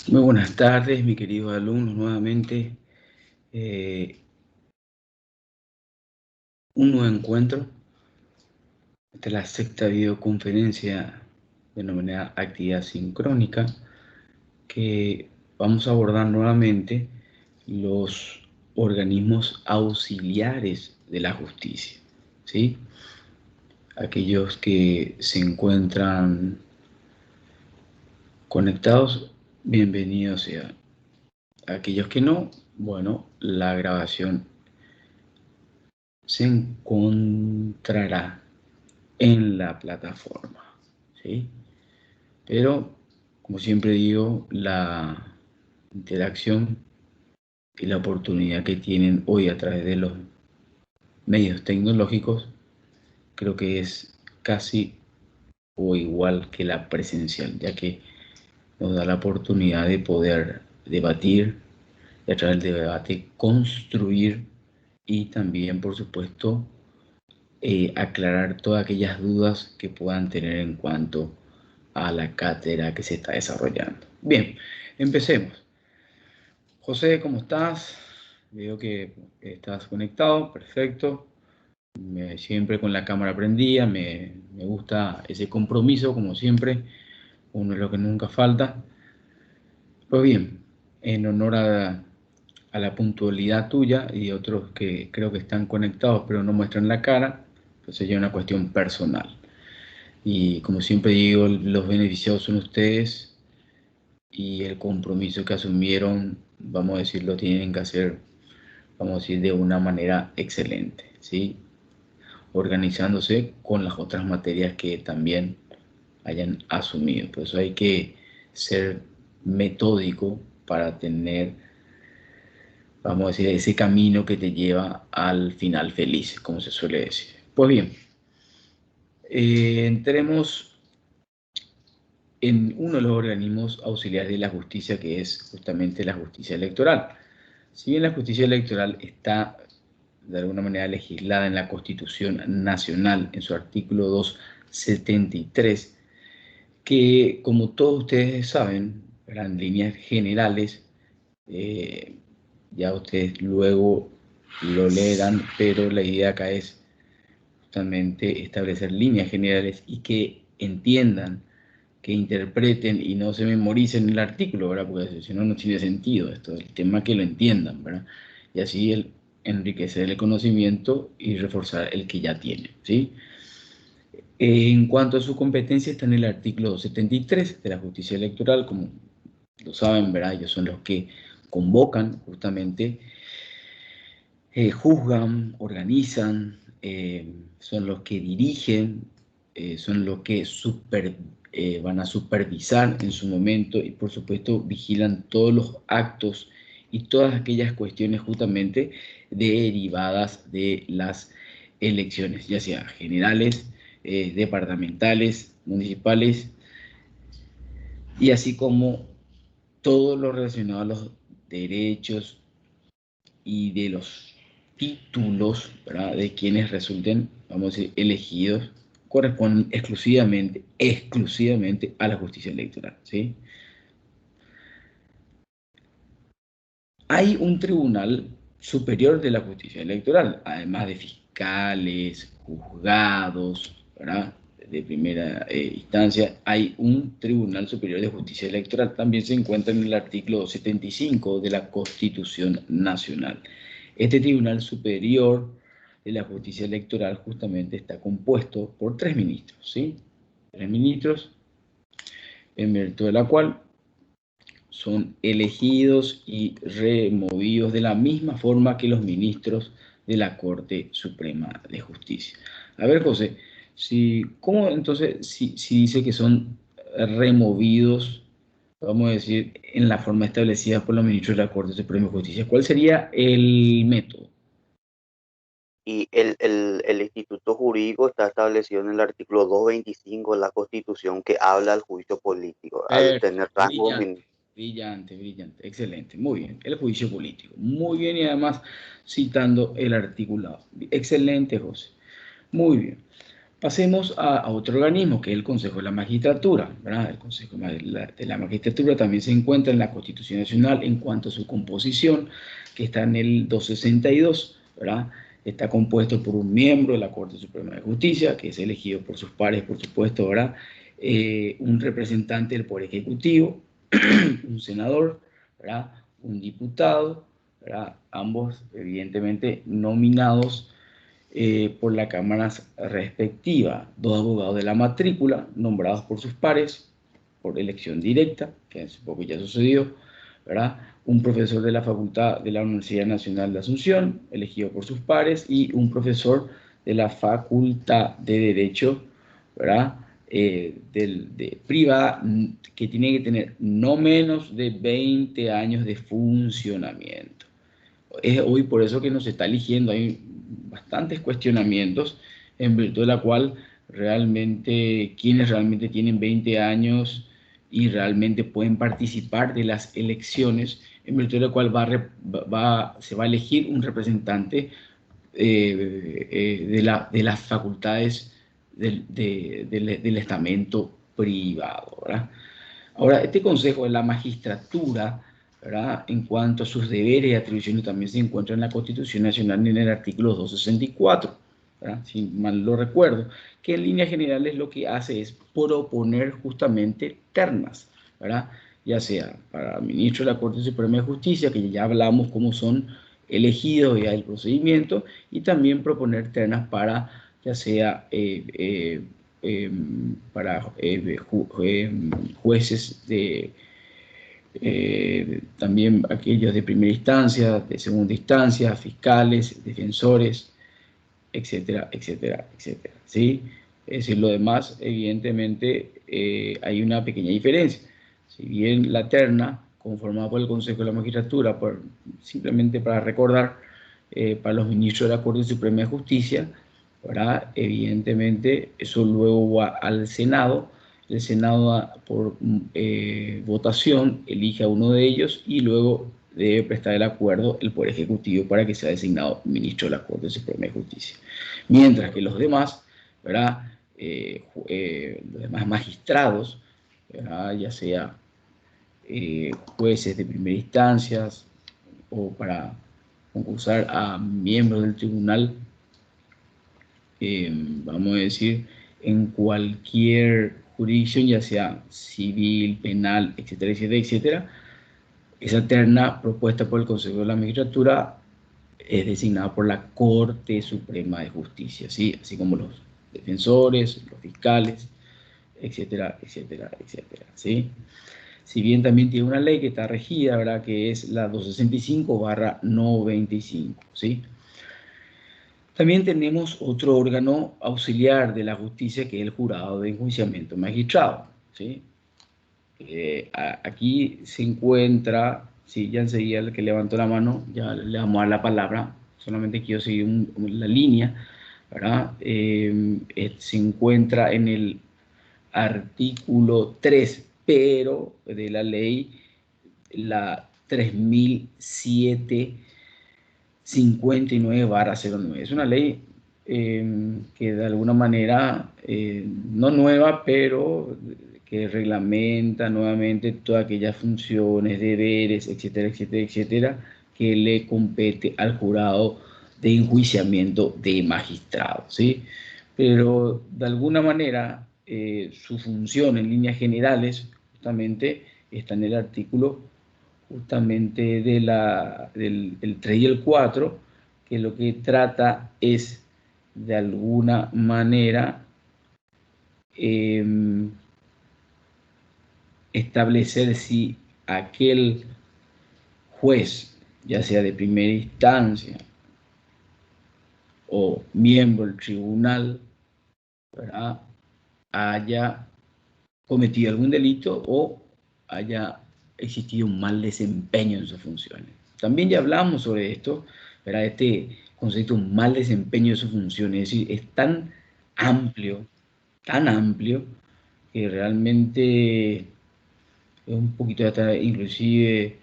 Muy buenas tardes, mis queridos alumnos, nuevamente un nuevo encuentro. Esta es la sexta videoconferencia denominada actividad sincrónica, que vamos a abordar nuevamente los organismos auxiliares de la justicia, ¿sí? Aquellos que se encuentran conectados, bienvenidos sean. Aquellos que no, bueno, la grabación se encontrará en la plataforma, ¿sí? Pero, como siempre digo, la interacción y la oportunidad que tienen hoy a través de los medios tecnológicos, creo que es casi o igual que la presencial, ya que nos da la oportunidad de poder debatir y a través del debate construir y también, por supuesto, aclarar todas aquellas dudas que puedan tener en cuanto a la cátedra que se está desarrollando. Bien, empecemos. José, ¿cómo estás? Veo que estás conectado, perfecto. Siempre con la cámara prendida, me gusta ese compromiso, como siempre, uno es lo que nunca falta. Pues bien, en honor a la puntualidad tuya y otros que creo que están conectados pero no muestran la cara, pues sería una cuestión personal. Y como siempre digo, los beneficiados son ustedes y el compromiso que asumieron, vamos a decir, lo tienen que hacer, vamos a decir, de una manera excelente, ¿sí? Organizándose con las otras materias que también hayan asumido. Por eso hay que ser metódico para tener, vamos a decir, ese camino que te lleva al final feliz, como se suele decir. Pues bien, entremos en uno de los organismos auxiliares de la justicia, que es justamente la justicia electoral. Si bien la justicia electoral está de alguna manera legislada en la Constitución Nacional, en su artículo 273, que como todos ustedes saben, en líneas generales, eh, ya ustedes luego lo leerán, pero la idea acá es justamente establecer líneas generales y que entiendan, que interpreten y no se memoricen el artículo, ¿verdad? Porque si no, no tiene sentido esto, el tema que lo entiendan, ¿verdad? Y así enriquecer el conocimiento y reforzar el que ya tienen, ¿sí? En cuanto a su competencia, está en el artículo 273 de la justicia electoral, como lo saben, ¿verdad? Ellos son los que convocan justamente, juzgan, organizan, son los que dirigen, son los que van a supervisar en su momento y por supuesto vigilan todos los actos y todas aquellas cuestiones justamente derivadas de las elecciones, ya sea generales, departamentales, municipales y así como todo lo relacionado a los derechos y de los títulos, ¿verdad? De quienes resulten, vamos a decir, elegidos, corresponden exclusivamente a la justicia electoral, ¿sí? Hay un tribunal superior de la justicia electoral, además de fiscales, juzgados, ¿verdad? De primera instancia, hay un Tribunal Superior de Justicia Electoral. También se encuentra en el artículo 75 de la Constitución Nacional. Este Tribunal Superior de la Justicia Electoral justamente está compuesto por 3 ministros, ¿sí? 3 ministros, en virtud de la cual son elegidos y removidos de la misma forma que los ministros de la Corte Suprema de Justicia. A ver, José, ¿cómo entonces, si dice que son removidos, vamos a decir, en la forma establecida por los ministros de la Corte Suprema de Justicia, cuál sería el método? Y el instituto jurídico está establecido en el artículo 225 de la Constitución, que habla del juicio político, al tener rango. Brillante, brillante, brillante, excelente, muy bien. El juicio político, muy bien y además citando el articulado. Excelente, José. Muy bien. Pasemos a otro organismo, que es el Consejo de la Magistratura, ¿verdad? El Consejo de la Magistratura también se encuentra en la Constitución Nacional en cuanto a su composición, que está en el 262, ¿verdad? Está compuesto por un miembro de la Corte Suprema de Justicia, que es elegido por sus pares, por supuesto, ¿verdad? Un representante del Poder Ejecutivo, un senador, ¿verdad? Un diputado, ¿verdad? Ambos, evidentemente, nominados por la Cámara respectiva, 2 abogados de la matrícula, nombrados por sus pares, por elección directa, que hace poco ya sucedió, ¿verdad? Un profesor de la Facultad de la Universidad Nacional de Asunción, elegido por sus pares, y un profesor de la Facultad de Derecho, ¿verdad? Privada, que tiene que tener no menos de 20 años de funcionamiento. Es hoy por eso que nos está eligiendo, hay bastantes cuestionamientos en virtud de la cual realmente quienes realmente tienen 20 años y realmente pueden participar de las elecciones, en virtud de la cual se va a elegir un representante de las facultades del estamento privado, ¿verdad? Ahora, este Consejo de la Magistratura, ¿verdad?, en cuanto a sus deberes y atribuciones, también se encuentra en la Constitución Nacional en el artículo 264, ¿verdad?, si mal lo recuerdo, que en líneas generales lo que hace es proponer justamente ternas, ¿verdad?, ya sea para ministro de la Corte Suprema de Justicia, que ya hablamos cómo son elegidos ya el procedimiento, y también proponer ternas para ya sea para jueces también aquellos de primera instancia, de segunda instancia, fiscales, defensores, etcétera, etcétera, etcétera, ¿sí? Es decir, lo demás, evidentemente, hay una pequeña diferencia. Si bien la terna, conformada por el Consejo de la Magistratura, simplemente para recordar, para los ministros de la Corte Suprema de Justicia, ¿verdad?, evidentemente, eso luego va al Senado. El Senado, por votación, elige a uno de ellos y luego debe prestar el acuerdo el Poder Ejecutivo para que sea designado ministro de la Corte Suprema de Justicia. Mientras que los demás, ¿verdad?, los demás magistrados, ¿verdad?, ya sea jueces de primera instancia o para concursar a miembros del tribunal, vamos a decir, en cualquier jurisdicción, ya sea civil, penal, etcétera, etcétera, etcétera, esa terna propuesta por el Consejo de la Magistratura es designada por la Corte Suprema de Justicia, ¿sí?, así como los defensores, los fiscales, etcétera, etcétera, etcétera, ¿sí? Si bien también tiene una ley que está regida, ¿verdad?, que es la 265/95, ¿sí? También tenemos otro órgano auxiliar de la justicia, que es el Jurado de Enjuiciamiento Magistrado, ¿sí? Aquí se encuentra, sí, ya enseguida el que levantó la mano, ya le vamos a dar la palabra, solamente quiero seguir la línea, ¿verdad? Se encuentra en el artículo 3, pero de la ley, la 3007/59. Es una ley que de alguna manera, no nueva, pero que reglamenta nuevamente todas aquellas funciones, deberes, etcétera, etcétera, etcétera, que le compete al jurado de enjuiciamiento de magistrados, ¿sí? Pero de alguna manera su función en líneas generales justamente está en el artículo justamente del 3 y el 4, que lo que trata es de alguna manera establecer si aquel juez, ya sea de primera instancia o miembro del tribunal, ¿verdad?, haya cometido algún delito o haya existido un mal desempeño en sus funciones. También ya hablamos sobre esto, ¿verdad?, este concepto, un mal desempeño de sus funciones, es decir, es tan amplio, que realmente es un poquito hasta inclusive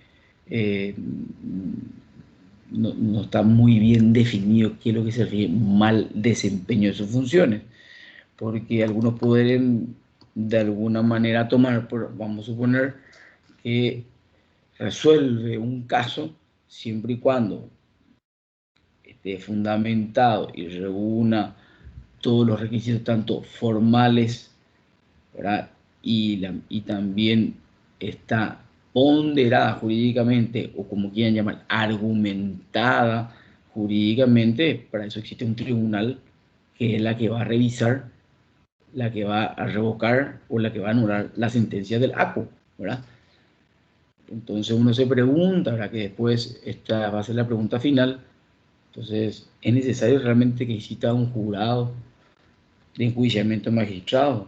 no está muy bien definido qué es lo que se refiere mal desempeño de sus funciones. porque algunos pueden de alguna manera tomar, vamos a suponer que resuelve un caso siempre y cuando esté fundamentado y reúna todos los requisitos, tanto formales, ¿verdad? Y también está ponderada jurídicamente, o como quieran llamar, argumentada jurídicamente. Para eso existe un tribunal que es la que va a revisar, la que va a revocar o la que va a anular la sentencia del ACO, ¿verdad? Entonces uno se pregunta, ¿verdad? Que después esta va a ser la pregunta final. Entonces, ¿es necesario realmente que exista un jurado de enjuiciamiento magistrado?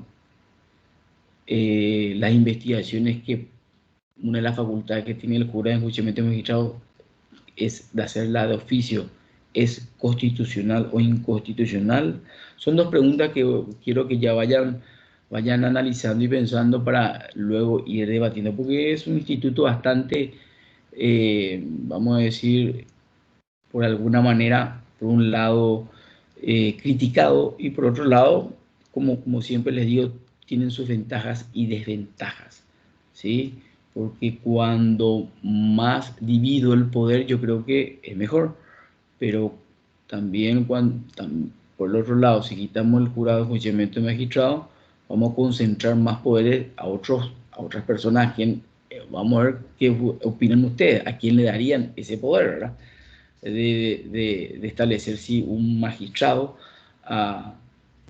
Las investigaciones que una de las facultades que tiene el jurado de enjuiciamiento magistrado es de hacerla de oficio. ¿Es constitucional o inconstitucional? Son dos preguntas que quiero que ya vayan analizando y pensando para luego ir debatiendo, porque es un instituto bastante, vamos a decir, por alguna manera, por un lado, criticado, y por otro lado, como siempre les digo, tienen sus ventajas y desventajas, ¿sí? Porque cuando más divido el poder, yo creo que es mejor, pero también por el otro lado, si quitamos el jurado de enjuiciamiento de magistrado, vamos a concentrar más poderes a otras personas, a quien, vamos a ver qué opinan ustedes, a quién le darían ese poder, ¿verdad? De establecer si un magistrado ha,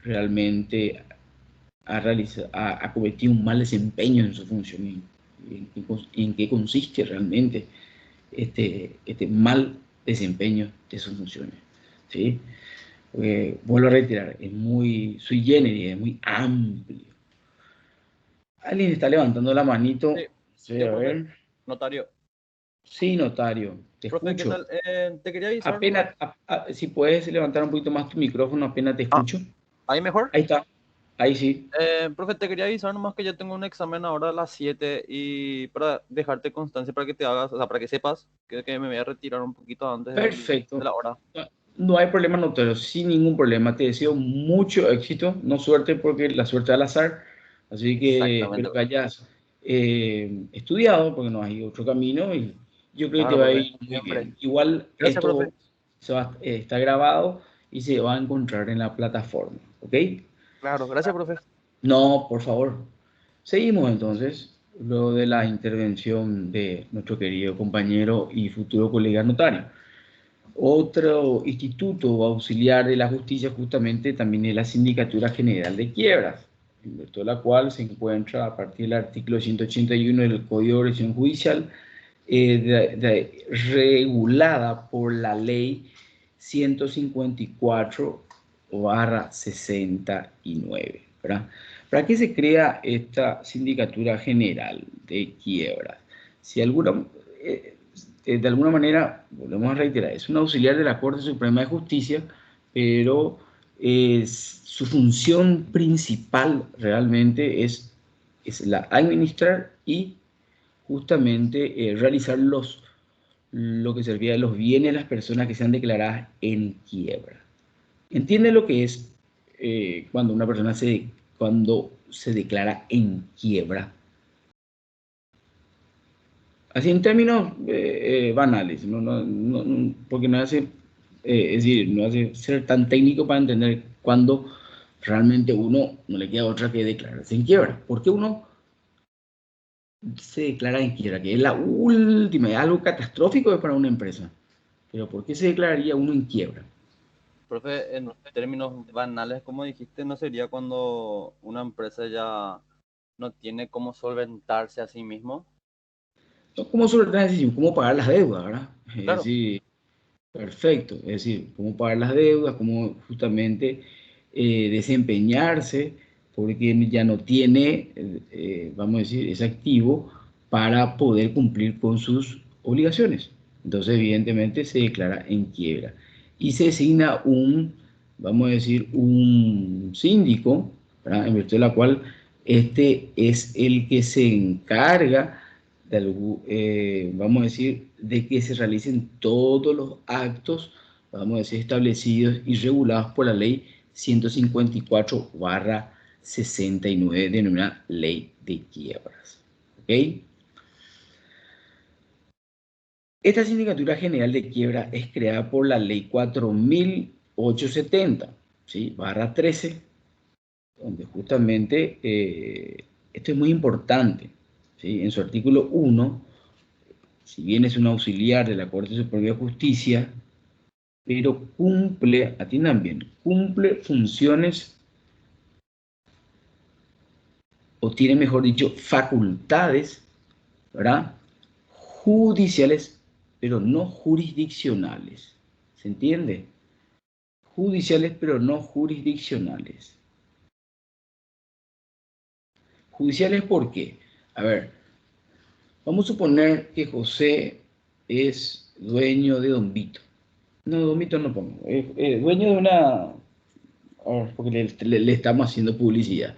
realmente ha cometido un mal desempeño en su función, en qué consiste realmente este mal desempeño de sus funciones, ¿sí? Vuelvo a reiterar, es muy sui generis, es muy amplio. Alguien está levantando la manito. Sí, Sí, yo, a profe, ver. notario. Sí, notario, te Profe, ¿qué escucho. tal? Te quería avisar nomás. Apenas, si puedes levantar un poquito más tu micrófono, apenas te Ah, escucho. ¿ahí mejor? Ahí está, ahí sí. Profe, te quería avisar nomás que yo tengo un examen ahora a las 7 y para dejarte constancia para que te hagas, o sea, para que sepas que me voy a retirar un poquito antes de Perfecto. la hora. No, no hay problema, notario, sin ningún problema. Te deseo mucho éxito, no suerte porque la suerte al azar. Así que Exactamente, espero que profe. hayas estudiado, porque no hay otro camino, y yo creo que te Claro, va a profe, ir muy siempre. bien. Igual Gracias, profe. esto está grabado y se va a encontrar en la plataforma, ¿ok? Claro, gracias, profe. No, por favor. Seguimos entonces, luego de la intervención de nuestro querido compañero y futuro colega notario. Otro instituto auxiliar de la justicia justamente también es la Sindicatura General de Quiebras, en virtud de la cual se encuentra a partir del artículo 181 del Código de Organización Judicial, regulada por la ley 154/69, ¿verdad? ¿Para qué se crea esta Sindicatura General de Quiebras? Si alguna, de alguna manera, volvemos a reiterar, es un auxiliar de la Corte Suprema de Justicia, pero su función principal realmente es la administrar y justamente realizar lo que servía de los bienes de las personas que sean declaradas en quiebra. ¿Entiende lo que es cuando una persona cuando se declara en quiebra? Así en términos banales, porque no hace, es decir, no hace ser tan técnico para entender cuando realmente uno no le queda otra que declararse en quiebra. ¿Por qué uno se declara en quiebra? Que es la última, es algo catastrófico para una empresa. Pero ¿por qué se declararía uno en quiebra? Profe, en términos banales, como dijiste, ¿no sería cuando una empresa ya no tiene cómo solventarse a sí mismo? No, ¿cómo sobre la decisión? ¿Cómo pagar las deudas, verdad? Es Claro. decir, perfecto. Es decir, cómo pagar las deudas, cómo justamente desempeñarse, porque ya no tiene, vamos a decir, ese activo para poder cumplir con sus obligaciones. Entonces, evidentemente, se declara en quiebra. Y se designa vamos a decir, un síndico, ¿verdad? En virtud de la cual este es el que se encarga vamos a decir, de que se realicen todos los actos, vamos a decir, establecidos y regulados por la ley 154/69 denominada Ley de Quiebras. ¿Ok? Esta Sindicatura General de Quiebra es creada por la Ley 4870, ¿sí? /13, donde justamente esto es muy importante, ¿sí? En su artículo 1, si bien es un auxiliar de la Corte Suprema de Justicia, pero cumple, atiendan bien, cumple funciones, o tiene, mejor dicho, facultades, ¿verdad?, judiciales, pero no jurisdiccionales. ¿Se entiende? Judiciales, pero no jurisdiccionales. Judiciales, ¿por qué? A ver, vamos a suponer que José es dueño de Don Vito. No, Don Vito no pongo. Es dueño de una... porque le estamos haciendo publicidad.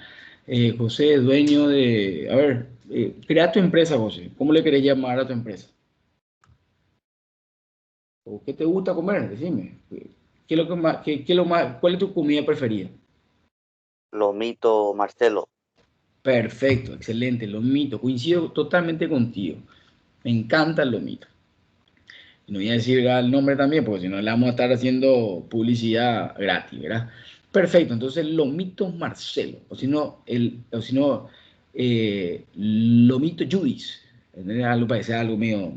José es dueño de... A ver, crea tu empresa, José. ¿Cómo le querés llamar a tu empresa? ¿O qué te gusta comer? Decime. ¿Qué es lo que más, ¿cuál es tu comida preferida? Lomito, Marcelo. Perfecto, excelente, lomito. Coincido totalmente contigo. Me encanta el lomito. No voy a decir el nombre también, porque si no le vamos a estar haciendo publicidad gratis, ¿verdad? Perfecto, entonces Lomitos Marcelo, o si no, Lomito Judis. Algo parece algo medio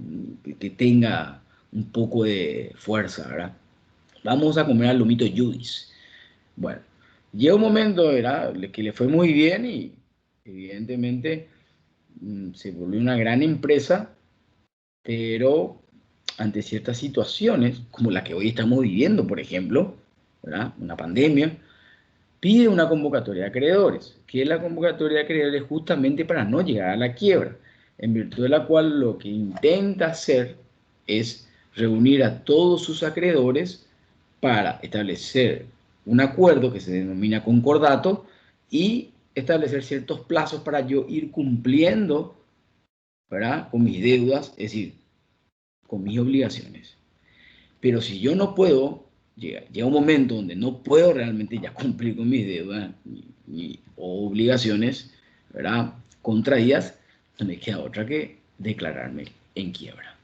que tenga un poco de fuerza, ¿verdad? Vamos a comer al Lomito Judis. Bueno, llega un momento, ¿verdad?, que le fue muy bien y evidentemente se volvió una gran empresa, pero ante ciertas situaciones, como la que hoy estamos viviendo, por ejemplo, ¿verdad?, una pandemia, pide una convocatoria de acreedores, que es la convocatoria de acreedores justamente para no llegar a la quiebra, en virtud de la cual lo que intenta hacer es reunir a todos sus acreedores para establecer un acuerdo que se denomina concordato y establecer ciertos plazos para yo ir cumpliendo, ¿verdad?, con mis deudas, es decir, con mis obligaciones. Pero si yo no puedo, llega un momento donde no puedo realmente ya cumplir con mis deudas ni obligaciones, ¿verdad?, contraídas, no me queda otra que declararme en quiebra,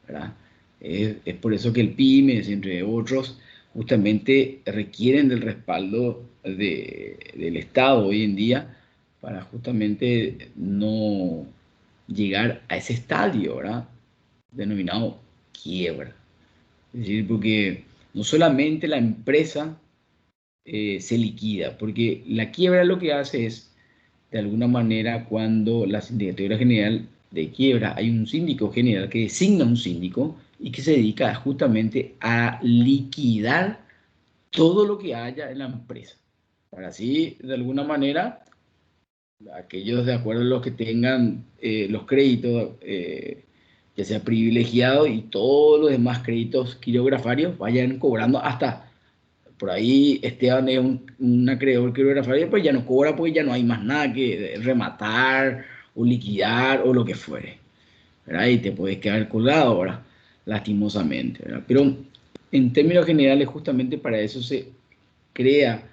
¿verdad? Es por eso que el PYME, entre otros, justamente requieren del respaldo del Estado hoy en día para justamente no llegar a ese estadio, ¿verdad?, denominado quiebra. Es decir, porque no solamente la empresa se liquida, porque la quiebra lo que hace es, de alguna manera, cuando la Sindicatura General de Quiebra, hay un síndico general que designa un síndico y que se dedica justamente a liquidar todo lo que haya en la empresa. Para así, de alguna manera, aquellos de acuerdo a los que tengan los créditos, ya sea privilegiados, y todos los demás créditos quirografarios vayan cobrando hasta por ahí. Esteban es un acreedor quirografario, pues ya no cobra porque ya no hay más nada que rematar o liquidar o lo que fuere, ¿verdad? Y te puedes quedar colgado ahora, lastimosamente, ¿verdad? Pero en términos generales, justamente para eso se crea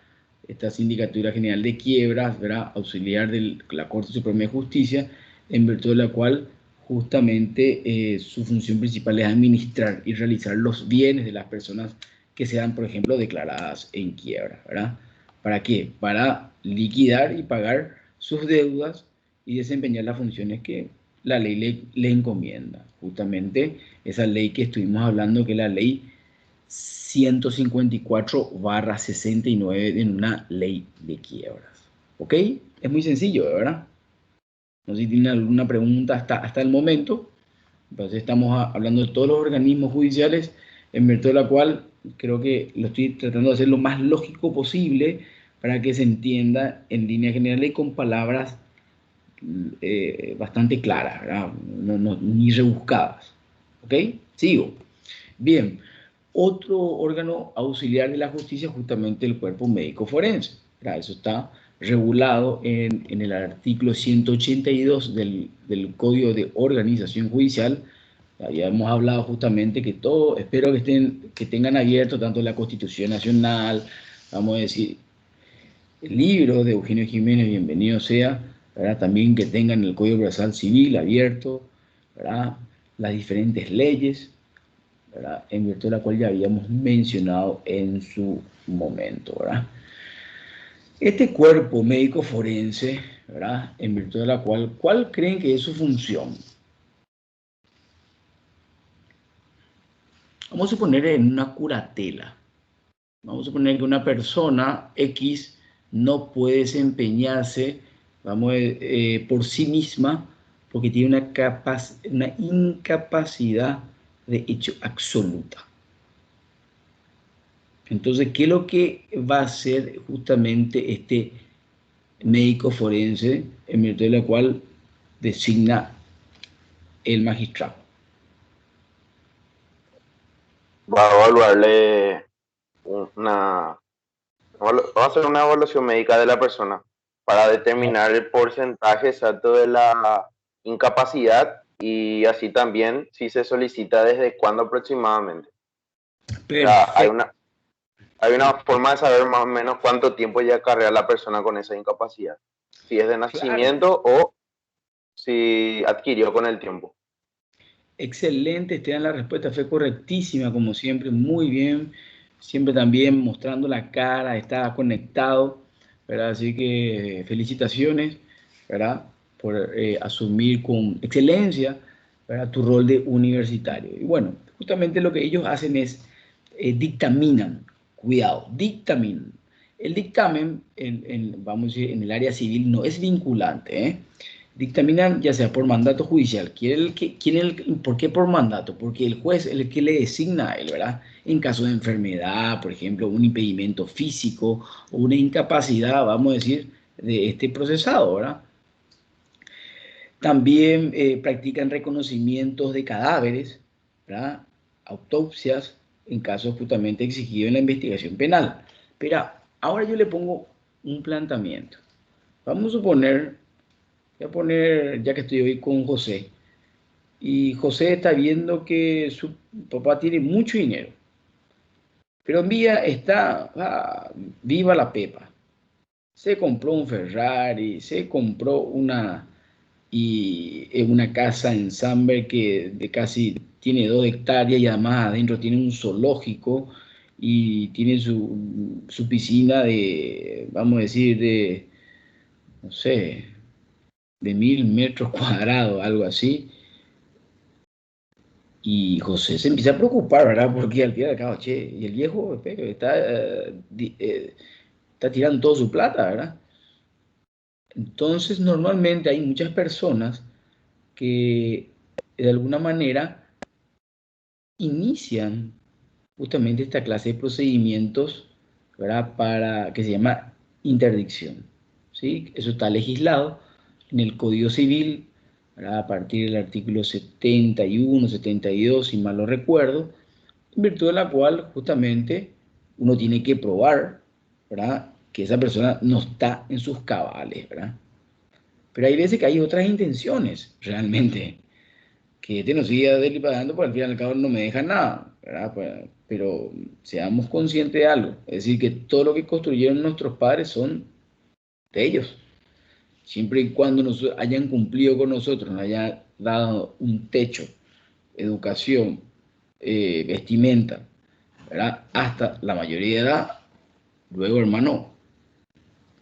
esta Sindicatura General de Quiebras, ¿verdad?, auxiliar de la Corte Suprema de Justicia, en virtud de la cual justamente su función principal es administrar y realizar los bienes de las personas que sean, por ejemplo, declaradas en quiebra, ¿verdad? ¿Para qué? Para liquidar y pagar sus deudas y desempeñar las funciones que la ley le encomienda. Justamente esa ley que estuvimos hablando, que es la ley 154/69 en una ley de quiebras. ¿Ok? Es muy sencillo, ¿verdad? No sé si tienen alguna pregunta hasta el momento. Entonces estamos hablando de todos los organismos judiciales, en virtud de la cual creo que lo estoy tratando de hacer lo más lógico posible para que se entienda en línea general y con palabras bastante claras, ¿verdad? Ni rebuscadas. ¿Ok? Sigo. Bien. Otro órgano auxiliar de la justicia es justamente el cuerpo médico forense. Eso está regulado en el artículo 182 del Código de Organización Judicial. Ya hemos hablado justamente que todo, espero que tengan abierto tanto la Constitución Nacional, vamos a decir, el libro de Eugenio Jiménez, bienvenido sea, ¿verdad? También que tengan el Código Procesal Civil abierto, ¿verdad? Las diferentes leyes, ¿verdad? En virtud de la cual ya habíamos mencionado en su momento, ¿verdad? Este cuerpo médico forense, ¿verdad? En virtud de la cual, ¿cuál creen que es su función? Vamos a suponer en una curatela. Vamos a suponer que una persona X no puede desempeñarse, vamos, por sí misma porque tiene una incapacidad de hecho absoluta. Entonces, ¿qué es lo que va a hacer justamente este médico forense en virtud de la cual designa el magistrado? Va a evaluarle va a hacer una evaluación médica de la persona para determinar el porcentaje exacto de la incapacidad y así también si se solicita desde cuándo aproximadamente. O sea, Perfecto. hay una forma de saber más o menos cuánto tiempo ya acarrea la persona con esa incapacidad. Si es de Claro. nacimiento o si adquirió con el tiempo. Excelente, Esteban, la respuesta fue correctísima, como siempre, muy bien, siempre también mostrando la cara, estaba conectado, ¿verdad? Así que felicitaciones, ¿verdad? Por asumir con excelencia, ¿verdad? Tu rol de universitario. Y bueno, justamente lo que ellos hacen es dictaminan, cuidado, dictaminan. El dictamen, vamos a decir, en el área civil no es vinculante, ¿eh? Dictaminan ya sea por mandato judicial. ¿Por qué por mandato? Porque el juez es el que le designa a él, ¿verdad? En caso de enfermedad, por ejemplo, un impedimento físico o una incapacidad, vamos a decir, de este procesado, ¿verdad? También practican reconocimientos de cadáveres, ¿verdad? Autopsias en casos justamente exigidos en la investigación penal. Pero ahora yo le pongo un planteamiento. Vamos a suponer, voy a poner, ya que estoy hoy con José, y José está viendo que su papá tiene mucho dinero, pero en vía está, viva la pepa. Se compró un Ferrari, se compró una casa en Samberg que de casi tiene 2 hectáreas y además adentro tiene un zoológico y tiene su piscina de, vamos a decir, de, no sé, de 1000 metros cuadrados, algo así. Y José se empieza a preocupar, ¿verdad? Porque al fin y al cabo, che, y el viejo está, está tirando toda su plata, ¿verdad? Entonces, normalmente hay muchas personas que de alguna manera inician justamente esta clase de procedimientos, ¿verdad? Para que se llama interdicción, ¿sí? Eso está legislado en el Código Civil, ¿verdad? A partir del artículo 71, 72, si mal no recuerdo, en virtud de la cual justamente uno tiene que probar, ¿verdad? Que esa persona no está en sus cabales, ¿verdad? Pero hay veces que hay otras intenciones, realmente, que este no siga delipando, porque al fin y al cabo no me deja nada, ¿verdad? Pero seamos conscientes de algo, es decir, que todo lo que construyeron nuestros padres son de ellos, siempre y cuando nos hayan cumplido con nosotros, nos hayan dado un techo, educación, vestimenta, ¿verdad? Hasta la mayoría de edad, luego, hermano,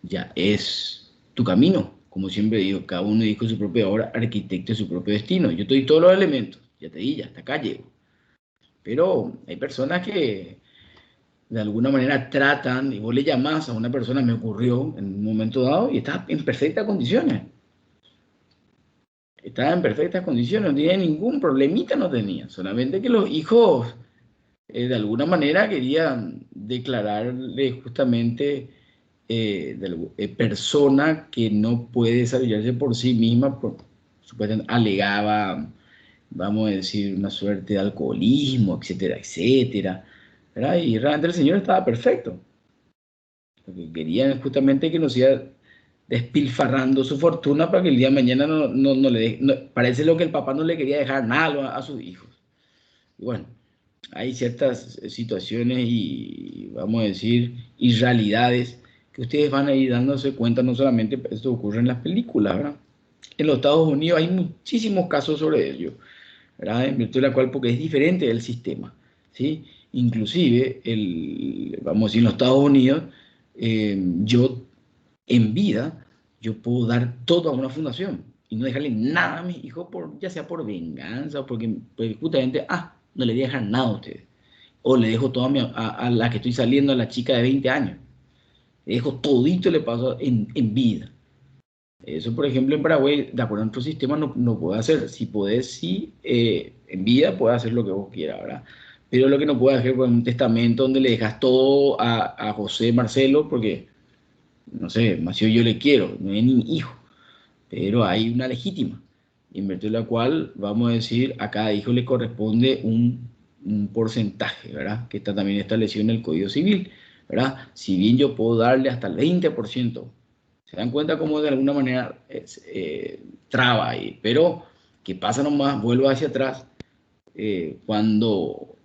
ya es tu camino. Como siempre digo, cada uno dijo su propia obra, arquitecto de su propio destino. Yo te di todos los elementos, ya te di, ya hasta acá llego. Pero hay personas que de alguna manera tratan, y vos le llamás a una persona, me ocurrió en un momento dado, y está en perfectas condiciones. Estaba en perfectas condiciones, no tenía ningún problemita, no tenía. Solamente que los hijos, de alguna manera, querían declararle justamente persona que no puede desarrollarse por sí misma, supuestamente alegaba, vamos a decir, una suerte de alcoholismo, etcétera, etcétera, ¿verdad? Y realmente el señor estaba perfecto. Lo que querían es justamente que nos iba despilfarrando su fortuna para que el día de mañana no parece lo que el papá no le quería dejar nada a sus hijos. Y bueno, hay ciertas situaciones y, vamos a decir, irrealidades que ustedes van a ir dándose cuenta, no solamente esto ocurre en las películas, ¿verdad? En los Estados Unidos hay muchísimos casos sobre ello, ¿verdad? En virtud de la cual, porque es diferente el sistema, ¿sí? Inclusive, vamos a decir, en los Estados Unidos, yo en vida, yo puedo dar todo a una fundación y no dejarle nada a mis hijos, ya sea por venganza o porque justamente, no le voy a dejar nada a ustedes. O le dejo todo a la que estoy saliendo, a la chica de 20 años. Le dejo todito, le paso en vida. Eso, por ejemplo, en Paraguay, de acuerdo a nuestro sistema, no puede hacer. Si podés, sí, en vida puedes hacer lo que vos quieras, ¿verdad? Pero lo que no puedes hacer es un testamento donde le dejas todo a José Marcelo, porque, no sé, Mació yo le quiero, no es ni hijo, pero hay una legítima, en virtud de la cual, vamos a decir, a cada hijo le corresponde un porcentaje, ¿verdad? Que está también establecido en el Código Civil, ¿verdad? Si bien yo puedo darle hasta el 20%, se dan cuenta cómo de alguna manera traba ahí, pero que pasa nomás, vuelvo hacia atrás, cuando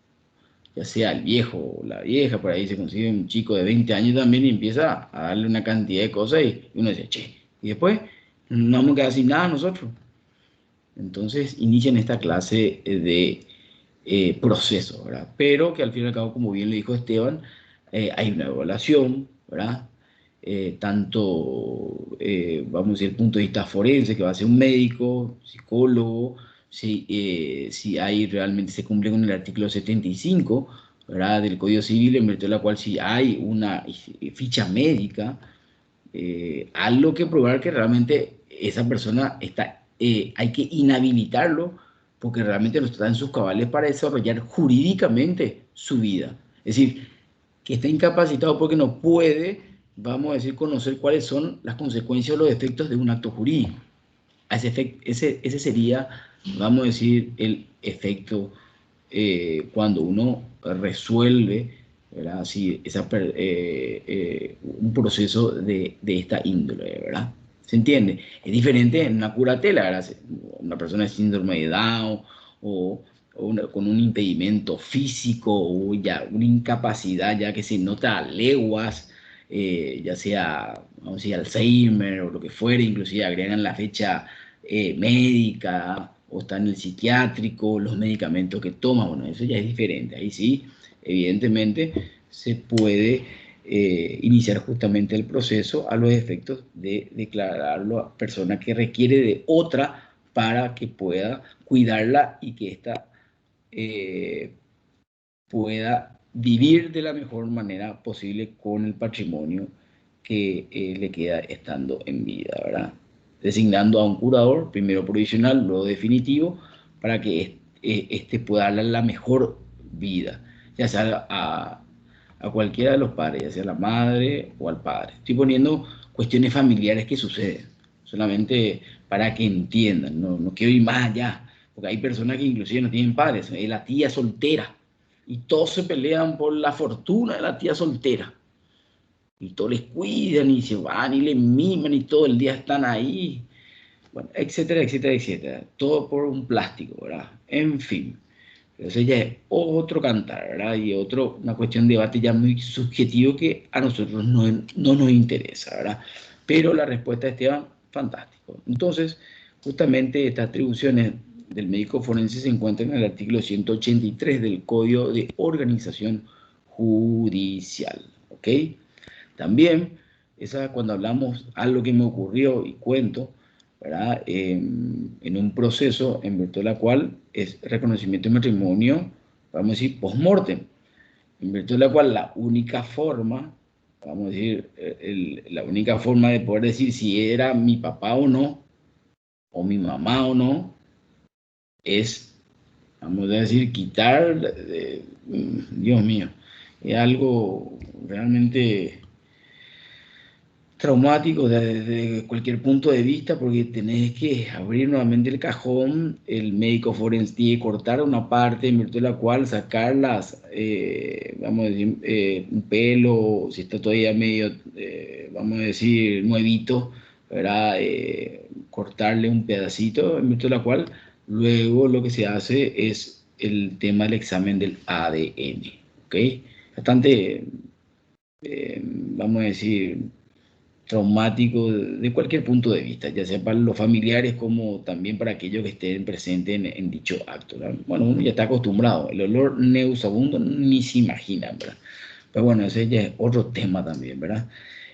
ya sea el viejo o la vieja, por ahí se consigue un chico de 20 años también y empieza a darle una cantidad de cosas y uno dice, che, y después no vamos a quedar sin nada nosotros. Entonces inician esta clase de proceso, ¿verdad? Pero que al fin y al cabo, como bien le dijo Esteban, hay una evaluación, ¿verdad? Tanto, vamos a decir, el punto de vista forense, que va a ser un médico, psicólogo, si hay realmente se cumple con el artículo 75, ¿verdad? Del Código Civil, en virtud de la cual si hay una ficha médica, algo que probar que realmente esa persona está, hay que inhabilitarlo porque realmente no está en sus cabales para desarrollar jurídicamente su vida. Es decir, que está incapacitado porque no puede, vamos a decir, conocer cuáles son las consecuencias o los efectos de un acto jurídico. Ese sería, vamos a decir, el efecto cuando uno resuelve, ¿verdad? Sí, un proceso de esta índole, ¿verdad? ¿Se entiende? Es diferente en una curatela, ¿verdad? Una persona de síndrome de Down o, con un impedimento físico o ya una incapacidad ya que se nota a leguas, ya sea, vamos a decir, Alzheimer o lo que fuere, inclusive agregan la fecha médica o está en el psiquiátrico, los medicamentos que toma, bueno, eso ya es diferente. Ahí sí, evidentemente, se puede iniciar justamente el proceso a los efectos de declararlo a persona que requiere de otra para que pueda cuidarla y que ésta pueda vivir de la mejor manera posible con el patrimonio que le queda estando en vida, ¿verdad? Designando a un curador, primero provisional, luego definitivo, para que éste pueda darle la mejor vida, ya sea a cualquiera de los padres, ya sea a la madre o al padre. Estoy poniendo cuestiones familiares que suceden, solamente para que entiendan, no quiero ir más allá, porque hay personas que inclusive no tienen padres, es la tía soltera, y todos se pelean por la fortuna de la tía soltera. Y todos les cuidan y se van y les miman y todo el día están ahí. Bueno, etcétera, etcétera, etcétera. Todo por un plástico, ¿verdad? En fin. Eso ya es otro cantar, ¿verdad? Y una cuestión de debate ya muy subjetivo que a nosotros no nos interesa, ¿verdad? Pero la respuesta de Esteban, fantástico. Entonces, justamente estas atribuciones del médico forense se encuentran en el artículo 183 del Código de Organización Judicial, ¿ok? También, cuando hablamos algo que me ocurrió y cuento, ¿verdad? En un proceso en virtud de la cual es reconocimiento de matrimonio, vamos a decir, post-mortem, en virtud de la cual la única forma, vamos a decir, la única forma de poder decir si era mi papá o no, o mi mamá o no, es, vamos a decir, quitar, Dios mío, es algo realmente traumático desde cualquier punto de vista, porque tenés que abrir nuevamente el cajón, el médico forense tiene que cortar una parte en virtud de la cual sacar vamos a decir, un pelo, si está todavía medio, vamos a decir, nuevito, ¿verdad? Cortarle un pedacito en virtud de la cual luego lo que se hace es el tema del examen del ADN, ¿ok? Bastante, vamos a decir, traumático de cualquier punto de vista, ya sea para los familiares como también para aquellos que estén presentes en dicho acto, ¿verdad? Bueno, uno ya está acostumbrado, el olor nauseabundo ni se imagina, ¿verdad? Pero bueno, ese ya es otro tema también, ¿verdad?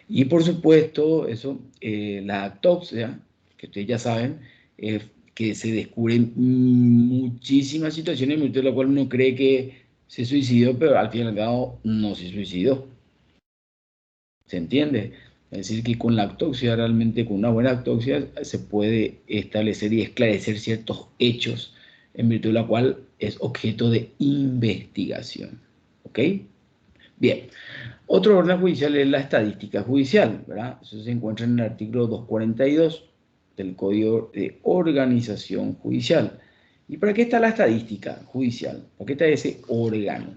Y por supuesto, eso, la autopsia, que ustedes ya saben, que se descubren muchísimas situaciones en virtud de la cual uno cree que se suicidó, pero al fin y al cabo no se suicidó. ¿Se entiende? Es decir, que con la autopsia, realmente con una buena autopsia, se puede establecer y esclarecer ciertos hechos en virtud de la cual es objeto de investigación. ¿Ok? Bien. Otro orden judicial es la estadística judicial, ¿verdad? Eso se encuentra en el artículo 242 del Código de Organización Judicial. ¿Y para qué está la estadística judicial? ¿Para qué está ese órgano?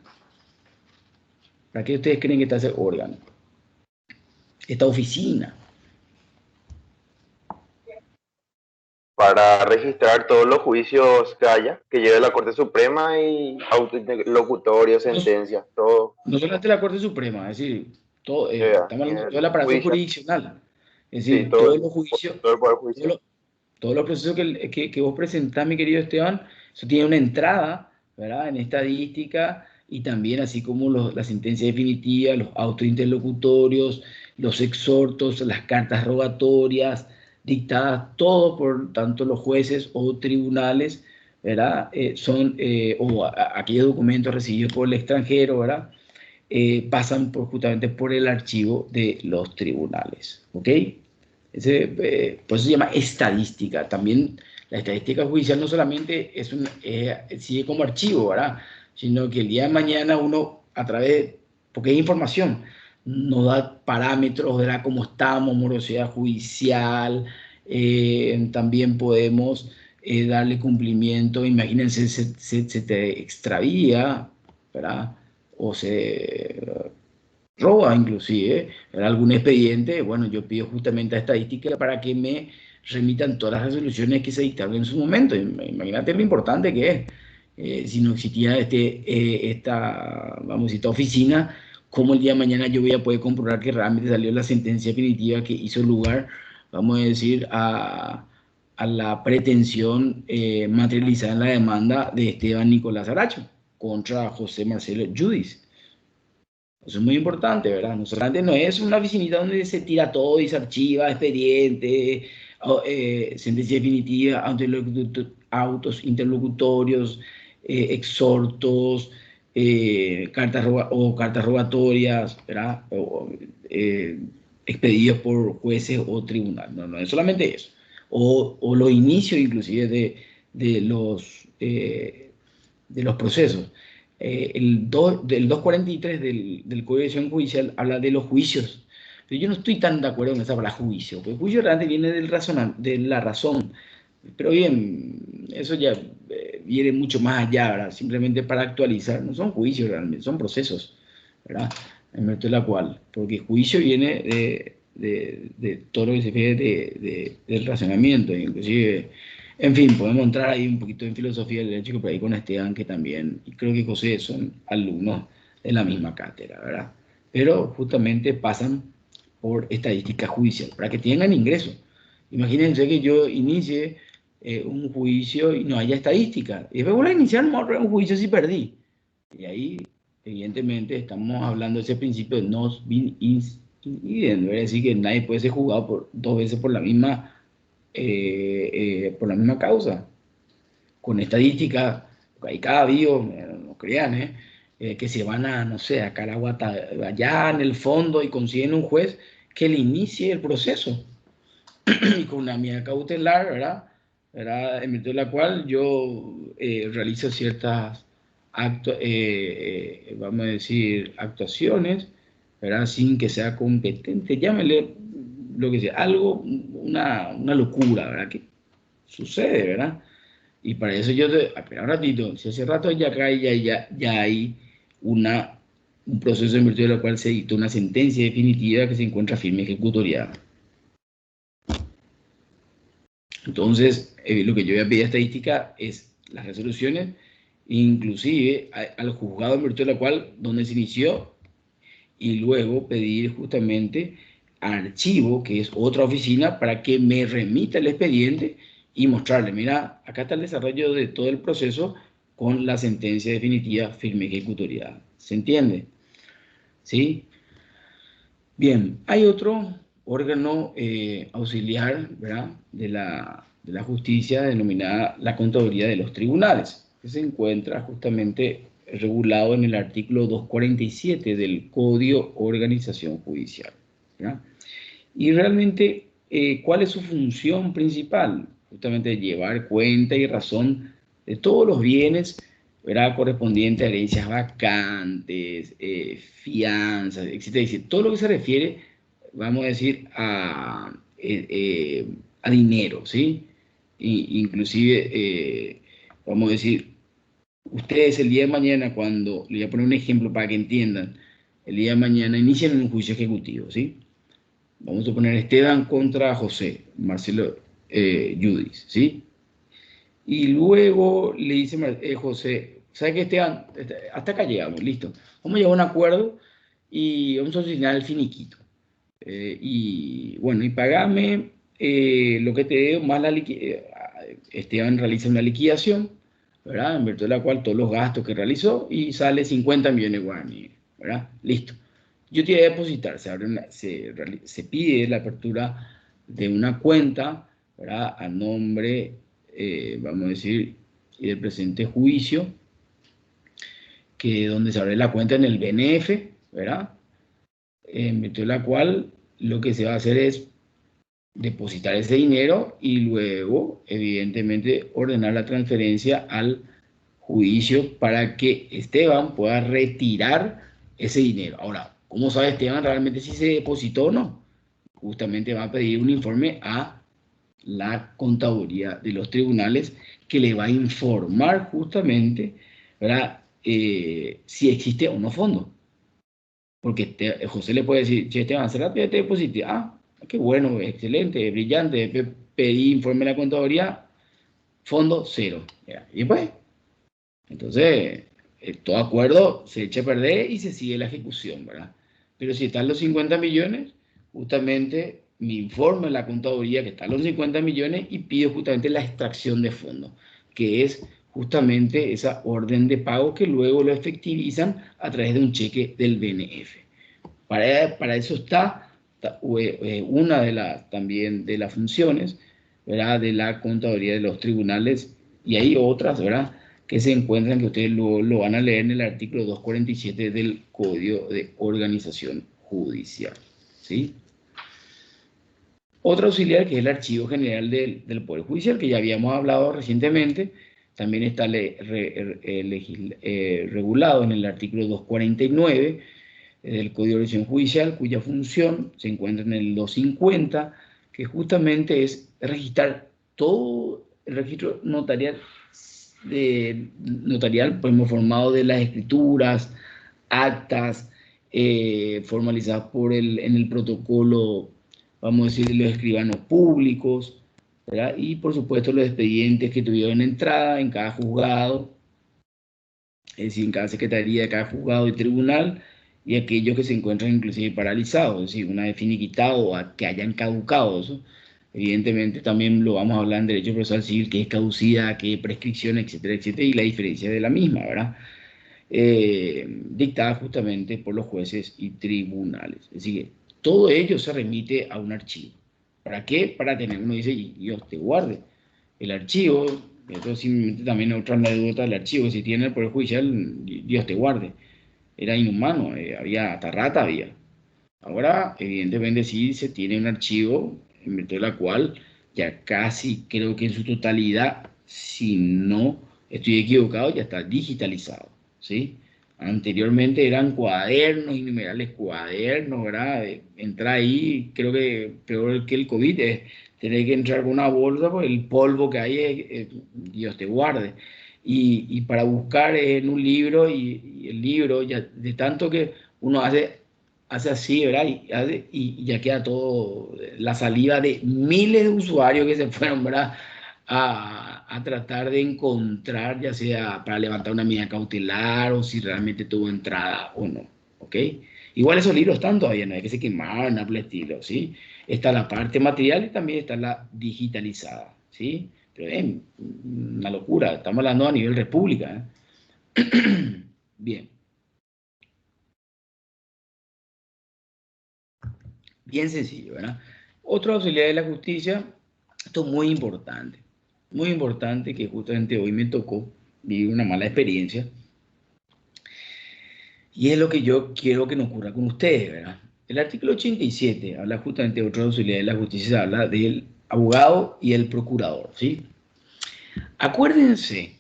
¿Para qué ustedes creen que está ese órgano? Esta oficina. Para registrar todos los juicios que haya, que lleve la Corte Suprema y autolocutorio, No, sentencias, todo. no solamente la Corte Suprema, es decir, todo, estamos Y hablando de todo el el aparato juicio, jurisdiccional. Es sí, decir, todos los juicios, todo el Poder todos Judicial. los, todos los procesos que vos presentás, mi querido Esteban, eso tiene una entrada, ¿verdad? En estadística y también así como la sentencia definitiva, los autos interlocutorios, los exhortos, las cartas rogatorias, dictadas todo por tanto los jueces o tribunales, ¿verdad? Aquellos documentos recibidos por el extranjero, ¿verdad? Pasan justamente por el archivo de los tribunales, ¿ok? Por eso se llama estadística. También la estadística judicial no solamente sigue como archivo, ¿verdad? Sino que el día de mañana uno, porque es información, nos da parámetros, ¿verdad? Cómo estamos, morosidad judicial, también podemos darle cumplimiento. Imagínense, se te extravía, ¿verdad? O se roba inclusive, en algún expediente, bueno, yo pido justamente a estadística para que me remitan todas las resoluciones que se dictaron en su momento. Imagínate lo importante que es. Si no existía vamos a decir, esta oficina, ¿cómo el día de mañana yo voy a poder comprobar que realmente salió la sentencia definitiva que hizo lugar, vamos a decir, a la pretensión materializada en la demanda de Esteban Nicolás Aracho contra José Marcelo Judis? Eso es muy importante, ¿verdad? No solamente no es una oficinita donde se tira todo y se archiva, expediente, sentencia definitiva, autos interlocutorios, exhortos, cartas rogatorias, ¿verdad? Expedidos por jueces o tribunal. No, no es solamente eso. O los inicios inclusive de los procesos. Del 243 del Código de Decisión Judicial habla de los juicios, pero yo no estoy tan de acuerdo con esa palabra juicio, porque el juicio realmente viene de la razón, pero bien, eso ya viene mucho más allá, ¿verdad? Simplemente para actualizar, no son juicios realmente, son procesos, ¿verdad? En virtud de la cual, porque juicio viene de todo lo que se refiere del razonamiento, inclusive. En fin, podemos entrar ahí un poquito en filosofía del derecho, que por ahí con Esteban, que también, y creo que José son alumnos de la misma cátedra, ¿verdad? Pero justamente pasan por estadística judicial, para que tengan ingreso. Imagínense que yo inicie un juicio y no haya estadística. Y después voy a iniciar un juicio si perdí. Y ahí, evidentemente, estamos hablando de ese principio de nos bin in idem, es decir, que nadie puede ser juzgado dos veces por la misma causa. Con estadísticas, hay cada bio, no crean, que se van a, no sé, a Caraguata, allá en el fondo y consiguen un juez que le inicie el proceso y con una medida cautelar, ¿verdad? ¿Verdad? En virtud de la cual yo realizo ciertas vamos a decir, actuaciones, ¿verdad? Sin que sea competente, llámele lo que sea, algo, una locura, ¿verdad? Que sucede, ¿verdad? Y para eso espera un ratito, si hace rato ya acá ya hay un proceso en virtud de la cual se dictó una sentencia definitiva que se encuentra firme ejecutoriada. Entonces, lo que yo voy a pedir a estadística es las resoluciones, inclusive al juzgado en virtud de la cual, donde se inició, y luego pedir justamente archivo, que es otra oficina, para que me remita el expediente y mostrarle, mira, acá está el desarrollo de todo el proceso con la sentencia definitiva, firme ejecutoriada. ¿Se entiende? ¿Sí? Bien, hay otro órgano auxiliar, ¿verdad?, de la justicia, denominada la Contaduría de los Tribunales, que se encuentra justamente regulado en el artículo 247 del Código Organización Judicial, ¿verdad? Y realmente, ¿cuál es su función principal? Justamente llevar cuenta y razón de todos los bienes, ¿verdad?, correspondientes a herencias vacantes, fianzas, etcétera, etcétera. Todo lo que se refiere, vamos a decir, a dinero, ¿sí? Inclusive, vamos a decir, ustedes el día de mañana, cuando, le voy a poner un ejemplo para que entiendan, el día de mañana inician un juicio ejecutivo, ¿sí? Vamos a poner Esteban contra José, Marcelo, Judis, ¿sí? Y luego le dice José, ¿sabe qué, Esteban? Hasta acá llegamos, listo. Vamos a llegar a un acuerdo y vamos a asignar el finiquito. Y bueno, y pagame lo que te debo más la liquidación. Esteban realiza una liquidación, ¿verdad?, en virtud de la cual todos los gastos que realizó, y sale 50 millones de guaraníes, ¿verdad? Listo. Yo te voy a depositar, se pide la apertura de una cuenta, ¿verdad?, a nombre, vamos a decir, y del presente juicio, que donde se abre la cuenta en el BNF, ¿verdad?, en virtud de la cual lo que se va a hacer es depositar ese dinero y luego, evidentemente, ordenar la transferencia al juicio para que Esteban pueda retirar ese dinero. Ahora, ¿cómo sabe Esteban realmente si se depositó o no? Justamente va a pedir un informe a la contaduría de los tribunales, que le va a informar justamente, ¿verdad?, si existe o no fondo. Porque José le puede decir, che, Esteban, hace rápido te deposité. Ah, qué bueno, excelente, brillante. Pedí informe de la contaduría, fondo cero. Y pues, entonces, todo acuerdo se echa a perder y se sigue la ejecución, ¿verdad? Pero si están los 50 millones, justamente me informa la contaduría que están los 50 millones y pido justamente la extracción de fondos, que es justamente esa orden de pago que luego lo efectivizan a través de un cheque del BNF. Para eso está una de también de las funciones, ¿verdad?, de la contaduría de los tribunales, y hay otras, ¿verdad?, que se encuentran, que ustedes lo van a leer en el artículo 247 del Código de Organización Judicial, ¿sí? Otro auxiliar, que es el Archivo General del Poder Judicial, que ya habíamos hablado recientemente, también está regulado en el artículo 249 del Código de Organización Judicial, cuya función se encuentra en el 250, que justamente es registrar todo el registro notarial, formado de las escrituras, actas, formalizadas en el protocolo, vamos a decir, de los escribanos públicos, ¿verdad?, y por supuesto los expedientes que tuvieron entrada en cada juzgado, es decir, en cada secretaría de cada juzgado y tribunal, y aquellos que se encuentran inclusive paralizados, es decir, una vez finiquitado o que hayan caducado. Eso, evidentemente, también lo vamos a hablar en derecho procesal civil, qué es caducidad, qué es prescripción, etcétera, etcétera, y la diferencia de la misma, ¿verdad? Dictada justamente por los jueces y tribunales. Es decir, todo ello se remite a un archivo. ¿Para qué? Para tener, uno dice, Dios te guarde, el archivo. Esto simplemente también otra anécdota del archivo. Si tiene el Poder Judicial, Dios te guarde. Era inhumano, había hasta rata había. Ahora, evidentemente, sí se tiene un archivo en virtud de la cual ya casi, creo que en su totalidad, si no estoy equivocado, ya está digitalizado, ¿sí? Anteriormente eran cuadernos, innumerables cuadernos, ¿verdad? Entrar ahí, creo que peor que el COVID es tener que entrar con una bolsa, pues el polvo que hay, Dios te guarde. Y para buscar en un libro, y el libro, ya de tanto que uno hace así, ¿verdad? Y ya queda todo, la saliva de miles de usuarios que se fueron, ¿verdad?, a tratar de encontrar, ya sea para levantar una medida cautelar o si realmente tuvo entrada o no, ¿ok? Igual esos libros están todavía, no hay que se quemaron, nada por el estilo, ¿sí? Está la parte material y también está la digitalizada, ¿sí? Pero es una locura, estamos hablando a nivel república, ¿eh? Bien. Bien sencillo, ¿verdad? Otra auxiliar de la justicia, esto es muy importante que justamente hoy me tocó vivir una mala experiencia y es lo que yo quiero que nos ocurra con ustedes, ¿verdad? El artículo 87 habla justamente de otra auxiliar de la justicia, habla del abogado y el procurador, ¿sí? Acuérdense,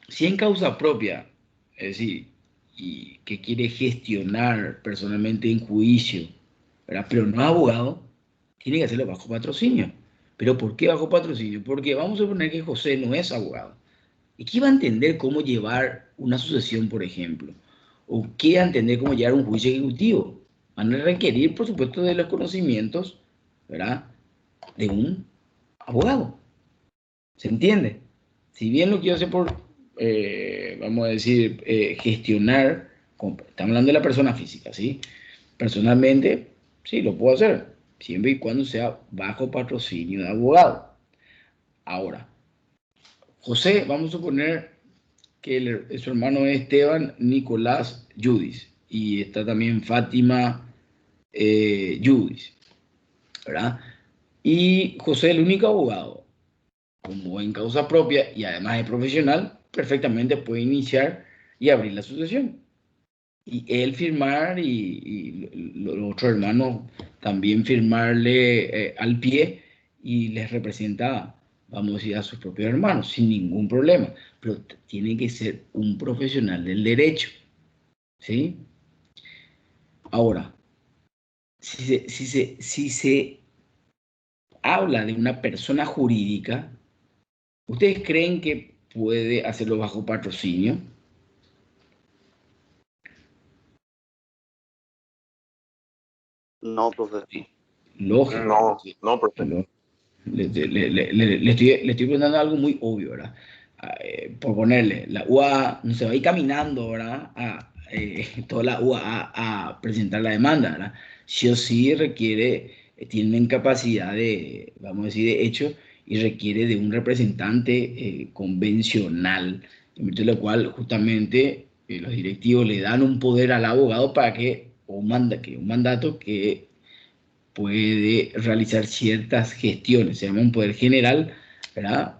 si en causa propia, es decir, y que quiere gestionar personalmente en juicio, ¿verdad? Pero no es abogado, tiene que hacerlo bajo patrocinio. ¿Pero por qué bajo patrocinio? Porque vamos a suponer que José no es abogado. ¿Y qué va a entender cómo llevar una sucesión, por ejemplo? ¿O qué va a entender cómo llevar un juicio ejecutivo? Van a requerir, por supuesto, de los conocimientos, ¿verdad? De un abogado. ¿Se entiende? Si bien lo que yo sé por, vamos a decir, gestionar, estamos hablando de la persona física, ¿sí? Personalmente, sí, lo puedo hacer, siempre y cuando sea bajo patrocinio de abogado. Ahora, José, vamos a suponer que su hermano es Esteban Nicolás Judis y está también Fátima Judis, ¿verdad? Y José es el único abogado, como en causa propia y además es profesional, perfectamente puede iniciar y abrir la sucesión. Y él firmar y los otros hermanos también firmarle al pie y les representa, vamos a decir, a sus propios hermanos, sin ningún problema. Pero tiene que ser un profesional del derecho, ¿sí? Ahora, si se habla de una persona jurídica, ¿ustedes creen que puede hacerlo bajo patrocinio? No, profe. Sí, lógico. No, no, profe. Le estoy preguntando algo muy obvio, ¿verdad? Por ponerle, la UA no se va a ir caminando, ¿verdad? Toda la UA a presentar la demanda, ¿verdad? Sí o sí requiere, tiene una incapacidad de, vamos a decir, de hecho, y requiere de un representante convencional, en virtud de lo cual justamente los directivos le dan un poder al abogado para que, que un mandato que puede realizar ciertas gestiones, se llama un poder general, ¿verdad?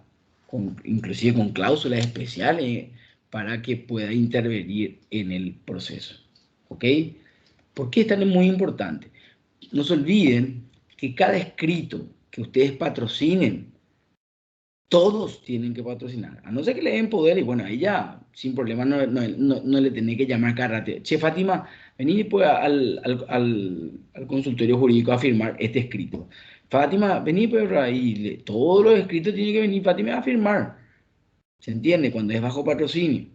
Inclusive con cláusulas especiales para que pueda intervenir en el proceso. ¿Ok? ¿Por qué es tan muy importante? No se olviden que cada escrito que ustedes patrocinen, todos tienen que patrocinar, a no ser que le den poder y bueno, ahí ya sin problema no le tenés que llamar cada rato. Che, Fátima, vení pues al consultorio jurídico a firmar este escrito. Fátima, vení pues ahí, todos los escritos tienen que venir Fátima a firmar. ¿Se entiende? Cuando es bajo patrocinio.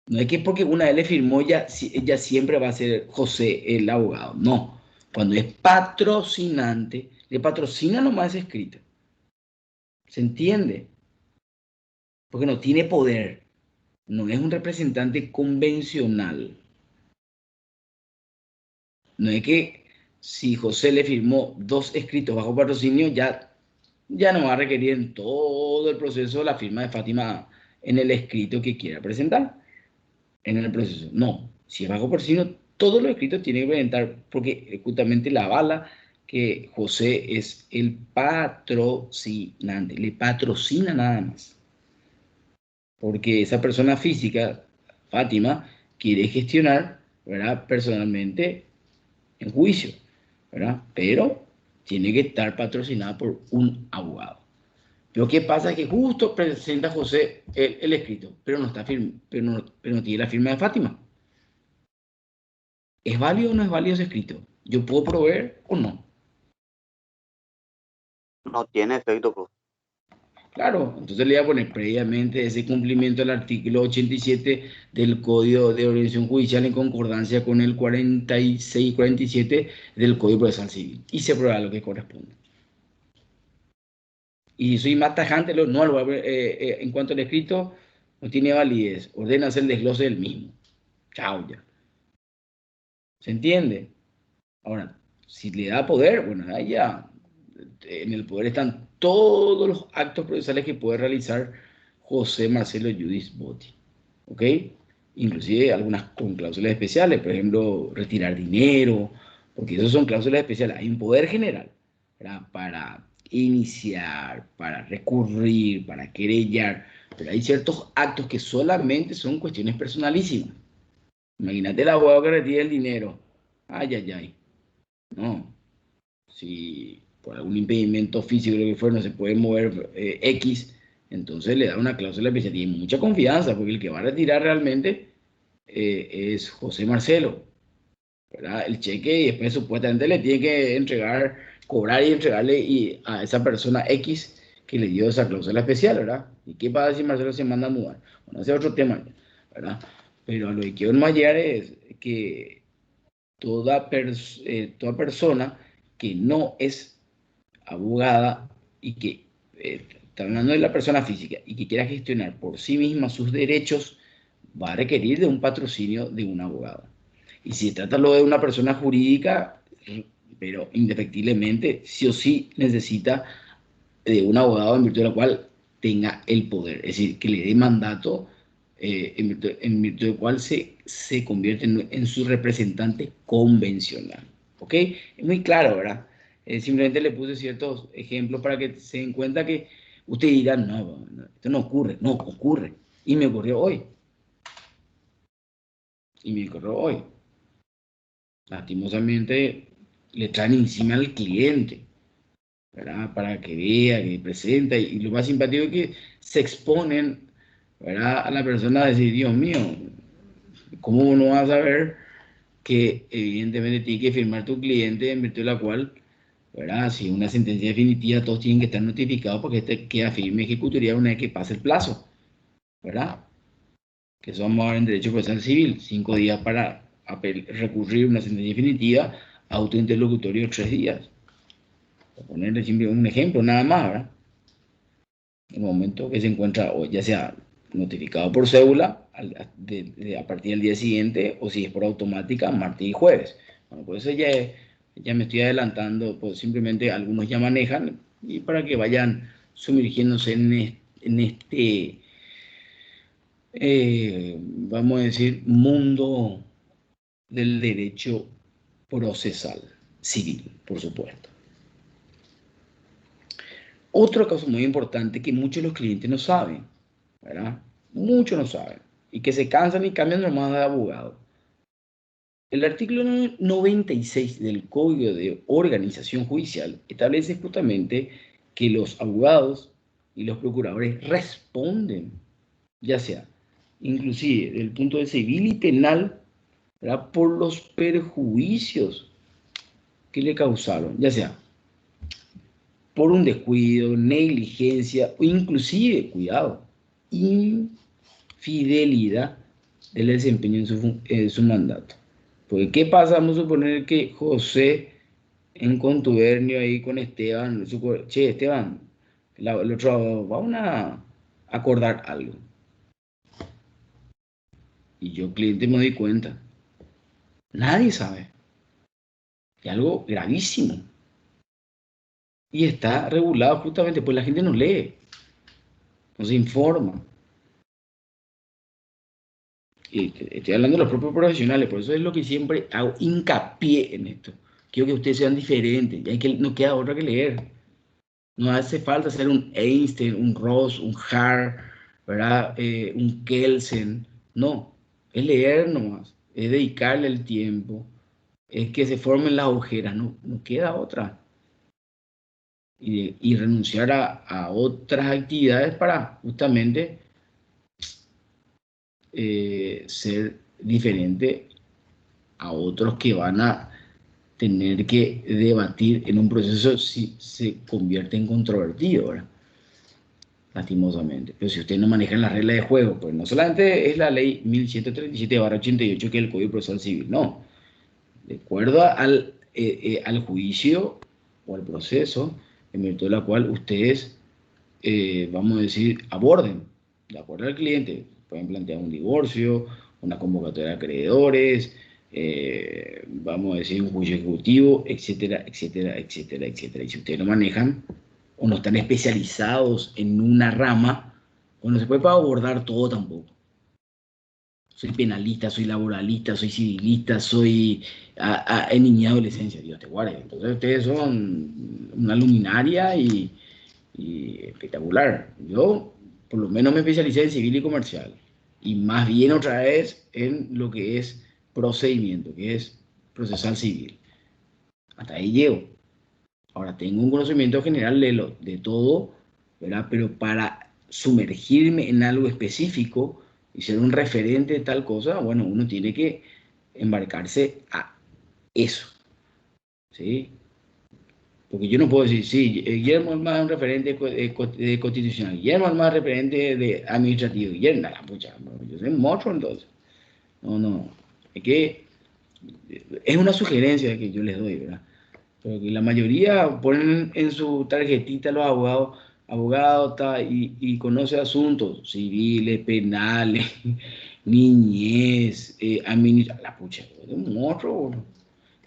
No es que porque una vez le firmó ya siempre va a ser José el abogado. No. Cuando es patrocinante, le patrocina nomás ese escrito. ¿Se entiende? Porque no tiene poder, no es un representante convencional. No es que si José le firmó 2 escritos bajo patrocinio, ya no va a requerir en todo el proceso la firma de Fátima en el escrito que quiera presentar en el proceso. No, si es bajo patrocinio, todos los escritos tienen que presentar porque justamente la avala que José es el patrocinante, le patrocina nada más. Porque esa persona física, Fátima, quiere gestionar, ¿verdad? Personalmente en juicio, ¿verdad? Pero tiene que estar patrocinada por un abogado. Pero ¿qué pasa? Que justo presenta José el escrito, pero no está pero no tiene la firma de Fátima. ¿Es válido o no es válido ese escrito? ¿Yo puedo proveer o no? No tiene efecto, profe. Claro, entonces le voy a poner previamente ese cumplimiento del artículo 87 del Código de Organización Judicial en concordancia con el 46 y 47 del Código Procesal Civil. Y se prueba lo que corresponde. Y soy más tajante, no, en cuanto al escrito, no tiene validez. Ordena hacer el desglose del mismo. Chao ya. ¿Se entiende? Ahora, si le da poder, bueno, ahí ya en el poder están todos los actos procesales que puede realizar José Marcelo Judith Botti. ¿Ok? Inclusive algunas con cláusulas especiales, por ejemplo, retirar dinero, porque esos son cláusulas especiales. Hay un poder general, ¿verdad? Para iniciar, para recurrir, para querellar, pero hay ciertos actos que solamente son cuestiones personalísimas. Imagínate el abogado que retira el dinero. Ay, ay, ay. No, si por algún impedimento físico, lo que fuera, no se puede mover X, entonces le da una cláusula especial. Tiene mucha confianza, porque el que va a retirar realmente es José Marcelo, ¿verdad? El cheque y después supuestamente le tiene que entregar, cobrar y entregarle a esa persona X que le dio esa cláusula especial, ¿verdad? ¿Y qué pasa si Marcelo se manda a mudar? Bueno, ese es otro tema, ¿verdad? Pero a lo que quiero enmayar es que toda persona que no es abogada y que está hablando de la persona física y que quiera gestionar por sí misma sus derechos, va a requerir de un patrocinio de un abogado. Y si se trata lo de una persona jurídica, pero indefectiblemente, sí o sí necesita de un abogado en virtud de la cual tenga el poder, es decir, que le dé mandato en virtud del cual se convierte en su representante convencional. ¿Ok? Es muy claro, ¿verdad? Simplemente le puse ciertos ejemplos para que se den cuenta que usted dirá, no, no, esto no ocurre, no, ocurre. Y me ocurrió hoy. Y me ocurrió hoy. Lastimosamente le traen encima al cliente, ¿verdad? Para que vea, que presenta. Y lo más simpático es que se exponen, ¿verdad? A la persona a decir, Dios mío, ¿cómo uno va a saber que evidentemente tiene que firmar tu cliente en virtud de la cual, ¿verdad? Si una sentencia definitiva, todos tienen que estar notificados porque este queda firme ejecutoria una vez que pase el plazo, ¿verdad? Que eso vamos a ver en derecho procesal civil, 5 días para recurrir una sentencia definitiva, autointerlocutorio 3 días. Por ponerle siempre un ejemplo, nada más, ¿verdad? En el momento que se encuentra, o ya sea notificado por cédula a partir del día siguiente, o si es por automática, martes y jueves. Bueno, pues eso ya me estoy adelantando, pues simplemente algunos ya manejan, y para que vayan sumergiéndose en este vamos a decir, mundo del derecho procesal civil, por supuesto. Otro caso muy importante que muchos de los clientes no saben, ¿verdad? Muchos no saben, y que se cansan y cambian nomás de abogado. El artículo 96 del Código de Organización Judicial establece justamente que los abogados y los procuradores responden, ya sea inclusive desde el punto de vista civil y penal, ¿verdad? Por los perjuicios que le causaron, ya sea por un descuido, negligencia o inclusive, cuidado, infidelidad del desempeño en su mandato. Porque, ¿qué pasa? Vamos a suponer que José, en contubernio ahí con Esteban, che, Esteban, el otro, vamos a acordar algo. Y yo, cliente, me doy cuenta. Nadie sabe. Es algo gravísimo. Y está regulado justamente, pues la gente no lee, no se informa. Y estoy hablando de los propios profesionales, por eso es lo que siempre hago hincapié en esto. Quiero que ustedes sean diferentes, y no queda otra que leer. No hace falta ser un Einstein, un Ross, un Hart, ¿verdad? Un Kelsen. No, es leer nomás, es dedicarle el tiempo, es que se formen las ojeras, no queda otra. Y renunciar a otras actividades para justamente ser diferente a otros que van a tener que debatir en un proceso si se convierte en controvertido, ¿verdad? Lastimosamente. Pero si ustedes no manejan las reglas de juego, pues no solamente es la ley 1137/88, que es el Código Procesal Civil, no. De acuerdo al juicio o al proceso en virtud de la cual ustedes, vamos a decir, aborden, de acuerdo al cliente. Pueden plantear un divorcio, una convocatoria de acreedores, vamos a decir, un juicio ejecutivo, etcétera, etcétera, etcétera, etcétera. Y si ustedes no manejan o no están especializados en una rama, pues no se puede abordar todo tampoco. Soy penalista, soy laboralista, soy civilista, soy en niñez y adolescencia, Dios te guarde. Entonces ustedes son una luminaria y espectacular. Yo por lo menos me especialicé en civil y comercial y más bien otra vez en lo que es procedimiento, que es procesal civil. Hasta ahí llego. Ahora tengo un conocimiento general de todo, ¿verdad? Pero para sumergirme en algo específico y ser un referente de tal cosa, bueno, uno tiene que embarcarse a eso, ¿sí? Porque yo no puedo decir, sí, Guillermo es más un referente de constitucional, Guillermo es más referente de administrativo, Guillermo, nada, pucha, yo soy un monstruo entonces. No, no, es que es una sugerencia que yo les doy, ¿verdad? Pero que la mayoría ponen en su tarjetita los abogados, y conoce asuntos civiles, penales, niñez, la pucha, es un monstruo.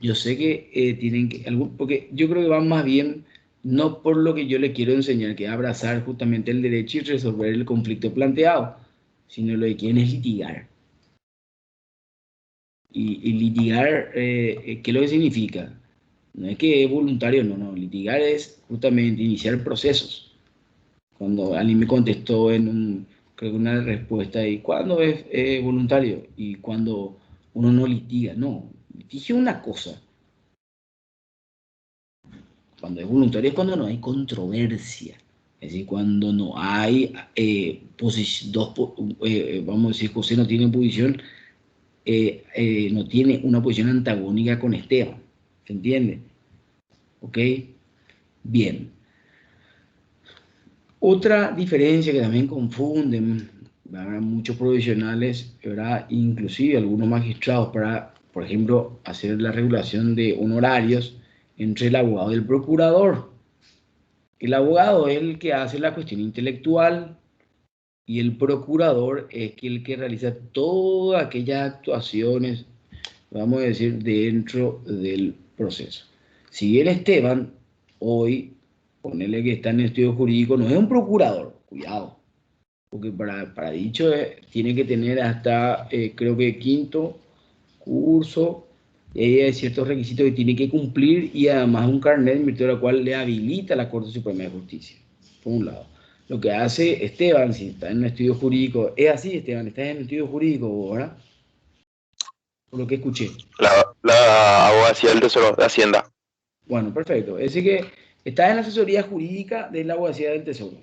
Yo sé que tienen que, porque yo creo que van más bien, no por lo que yo le quiero enseñar, que es abrazar justamente el derecho y resolver el conflicto planteado, sino lo que quieren es litigar. Y litigar, ¿qué es lo que significa? No es que es voluntario, no, no. Litigar es justamente iniciar procesos. Cuando alguien me contestó creo que una respuesta ahí, ¿cuándo es voluntario? Y cuando uno no litiga, no. Litigio es una cosa. Cuando es voluntario es cuando no hay controversia. Es decir, cuando no hay vamos a decir, José no tiene posición, no tiene una posición antagónica con Esteban. ¿Se entiende? ¿Ok? Bien. Otra diferencia que también confunden, ¿verdad? Muchos profesionales, ¿verdad? Inclusive algunos magistrados para, por ejemplo, hacer la regulación de honorarios entre el abogado y el procurador. El abogado es el que hace la cuestión intelectual y el procurador es el que realiza todas aquellas actuaciones, vamos a decir, dentro del proceso. Si bien Esteban hoy, ponele que está en el estudio jurídico, no es un procurador, cuidado, porque para dicho tiene que tener hasta, creo que quinto curso, y ahí hay ciertos requisitos que tiene que cumplir y además un carnet en virtud de la cual le habilita la Corte Suprema de Justicia, por un lado. Lo que hace Esteban, si está en un estudio jurídico, es así, Esteban, estás en un estudio jurídico, ¿verdad? Por lo que escuché. La abogacía del Tesoro, de Hacienda. Bueno, perfecto. Es decir que estás en la asesoría jurídica de la abogacía del Tesoro,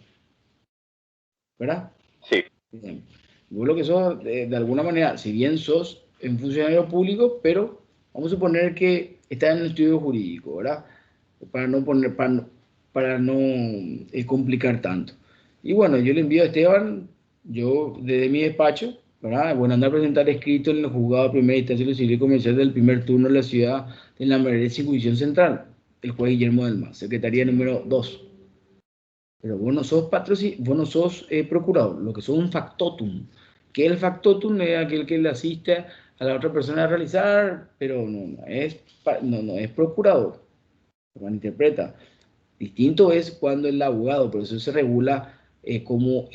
¿verdad? Sí. Bien. Vos lo que sos, de alguna manera, si bien sos un funcionario público, pero vamos a suponer que estás en un estudio jurídico, ¿verdad? Para no complicar tanto. Y bueno, yo le envío a Esteban, yo desde mi despacho, ¿verdad? Bueno, andar a presentar escrito en el juzgado de primera instancia de civil y comercial del primer turno de la ciudad de la Merced Circunscripción Central, el juez Guillermo del Mas, secretaría número 2. Pero vos no sos vos no sos procurador, lo que sos un factotum. Que el factotum es aquel que le asiste a la otra persona a realizar, pero no es procurador. Se malinterpreta. Distinto es cuando el abogado, por eso se regula como,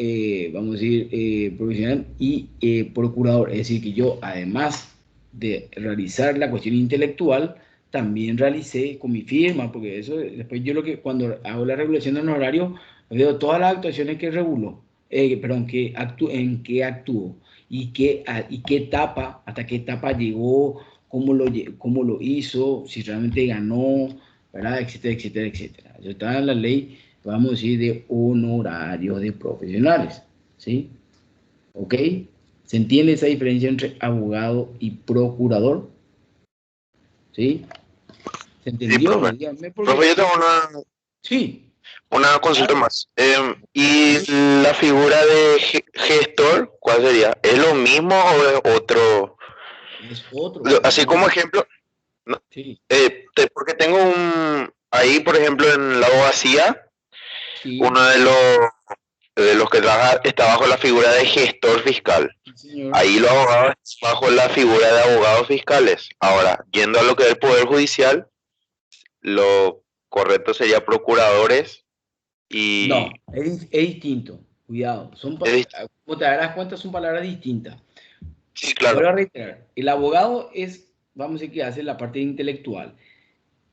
vamos a decir, profesional y procurador. Es decir, que yo, además de realizar la cuestión intelectual, también realicé con mi firma, porque eso, después yo cuando hago la regulación de honorario, veo todas las actuaciones que reguló, perdón, en qué actuó y qué etapa, hasta qué etapa llegó, cómo lo hizo, si realmente ganó, ¿verdad? Etcétera, etcétera, etcétera. Eso está en la ley, vamos a decir, de honorarios de profesionales, ¿sí? ¿Ok? ¿Se entiende esa diferencia entre abogado y procurador? ¿Sí? ¿Se Sí, entendió? profe. Díganme Profe, yo tengo Sí, una consulta claro. más. ¿Y la figura de gestor, cuál sería? ¿Es lo mismo o es otro? Es otro, Así como totalmente. ejemplo, no, Sí, porque tengo ahí, por ejemplo, en la abogacía, sí, uno de de los que trabaja está bajo la figura de gestor fiscal. Señor. Ahí los abogados están bajo la figura de abogados fiscales. Ahora, yendo a lo que es el Poder Judicial, lo correcto sería procuradores y... No, es distinto. Cuidado. Como te darás cuenta, son palabras distintas. Sí, Vuelvo a claro. reiterar. El abogado es, vamos a decir, que hace la parte intelectual.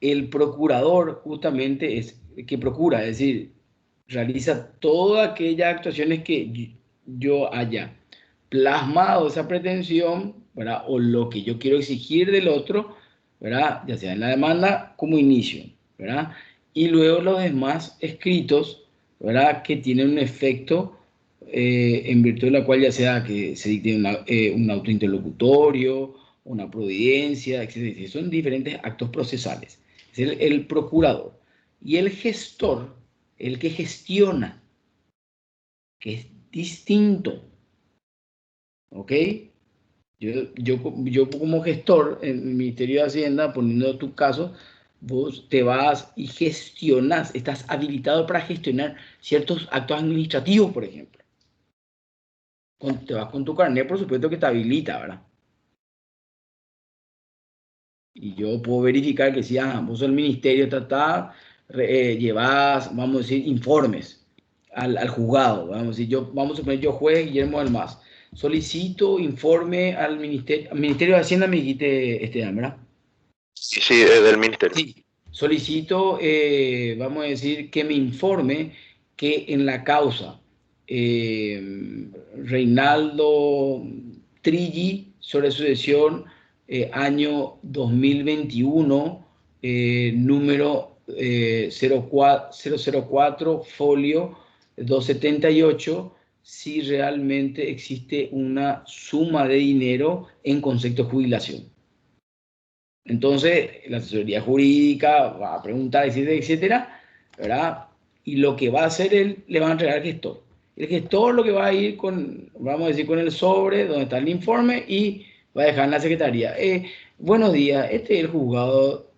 El procurador justamente es el que procura, es decir, realiza todas aquellas actuaciones que yo haya plasmado esa pretensión, ¿verdad? O lo que yo quiero exigir del otro, ¿verdad? Ya sea en la demanda como inicio, ¿verdad? Y luego los demás escritos, ¿verdad? Que tienen un efecto en virtud de la cual ya sea que se dicte un auto interlocutorio, una providencia, etc. Son diferentes actos procesales. Es el procurador. Y el gestor, el que gestiona, que es distinto. ¿Ok? Yo como gestor en el Ministerio de Hacienda, poniendo tu caso, vos te vas y gestionas, estás habilitado para gestionar ciertos actos administrativos, por ejemplo. Te vas con tu carnet, por supuesto que te habilita, ¿verdad? Y yo puedo verificar que si vos el ministerio llevas, vamos a decir, informes al juzgado. Vamos a decir, vamos a suponer, yo juez Guillermo del Mas. Solicito informe al Ministerio de Hacienda, me dijiste, ¿verdad? Sí, sí, es del ministerio. Sí. Solicito, vamos a decir, que me informe que en la causa Reinaldo Trilli sobre sucesión año 2021, número 004, folio 278, si realmente existe una suma de dinero en concepto de jubilación. Entonces, la asesoría jurídica va a preguntar, etcétera, etcétera, ¿verdad? Y lo que va a hacer él, le va a entregar al gestor. El gestor lo que va a ir con, vamos a decir, con el sobre donde está el informe y va a dejar en la secretaría. Buenos días, este es el juzgado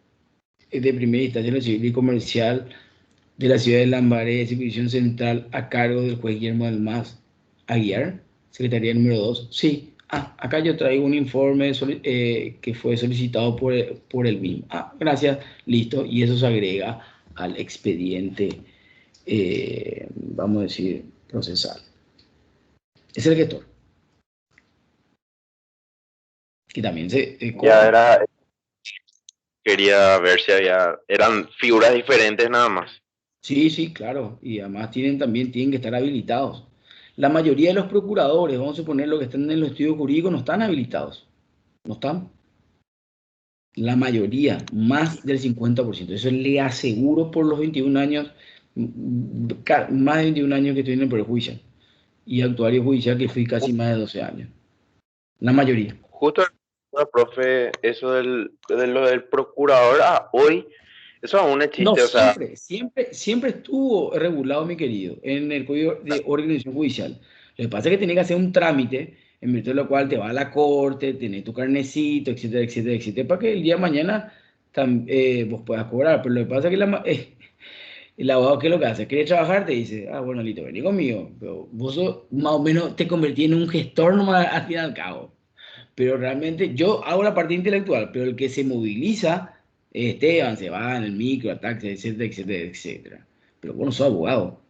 de primera instancia de civil y comercial de la ciudad de Lambaré, de Circunscripción Central, a cargo del juez Guillermo del Mas Aguiar, secretaría número 2. Sí, acá yo traigo un informe que fue solicitado por el mismo. Gracias, listo, y eso se agrega al expediente, vamos a decir, procesal. Es el gestor. Que también se Ya era... Quería ver si eran figuras diferentes nada más. Sí, sí, claro. Y además tienen que estar habilitados. La mayoría de los procuradores, vamos a suponer los que están en los estudios jurídicos, no están habilitados. No están. La mayoría, más del 50%. Eso le aseguro por los 21 años, más de 21 años que estoy en el Poder Judicial. Y actuario judicial que fui casi más de 12 años. La mayoría. Justo, profe, eso de lo del procurador hoy, eso aún No, existe, o sea... siempre estuvo regulado, mi querido, en el Código de Organización Judicial. Lo que pasa es que tenés que hacer un trámite, en virtud de lo cual te va a la corte, tenés tu carnecito, etcétera, etcétera, etcétera, para que el día de mañana vos puedas cobrar. Pero lo que pasa es que el abogado, ¿qué es lo que hace? ¿Quiere trabajar? Te dice, bueno, listo, vení conmigo. Pero vos más o menos te convertís en un gestor nomás al fin y al cabo. Pero realmente yo hago la parte intelectual, pero el que se moviliza es Esteban, se va en el micro, taxi, etcétera, etcétera, etcétera. Pero vos no sos abogado.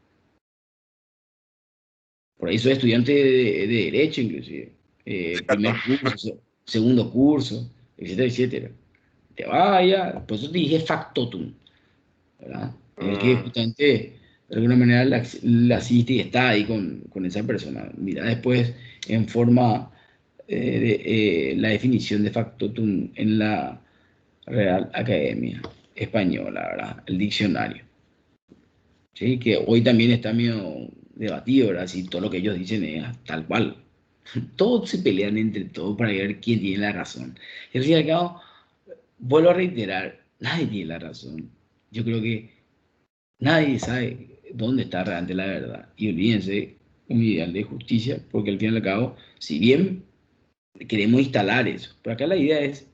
Por ahí soy estudiante de Derecho, inclusive. Primer curso, segundo curso, etcétera, etcétera. Te vaya, por eso te dije factotum, ¿verdad? El que justamente de alguna manera la asiste y está ahí con esa persona. Mira después en forma la definición de factotum en la Real Academia Española, ¿verdad? El diccionario. ¿Sí? Que hoy también está medio debatido, ¿verdad? Si todo lo que ellos dicen es tal cual. Todos se pelean entre todos para ver quién tiene la razón. Y al fin y al cabo, vuelvo a reiterar, nadie tiene la razón. Yo creo que nadie sabe dónde está realmente la verdad. Y olvídense un ideal de justicia, porque al fin y al cabo, si bien queremos instalar eso, pero acá la idea es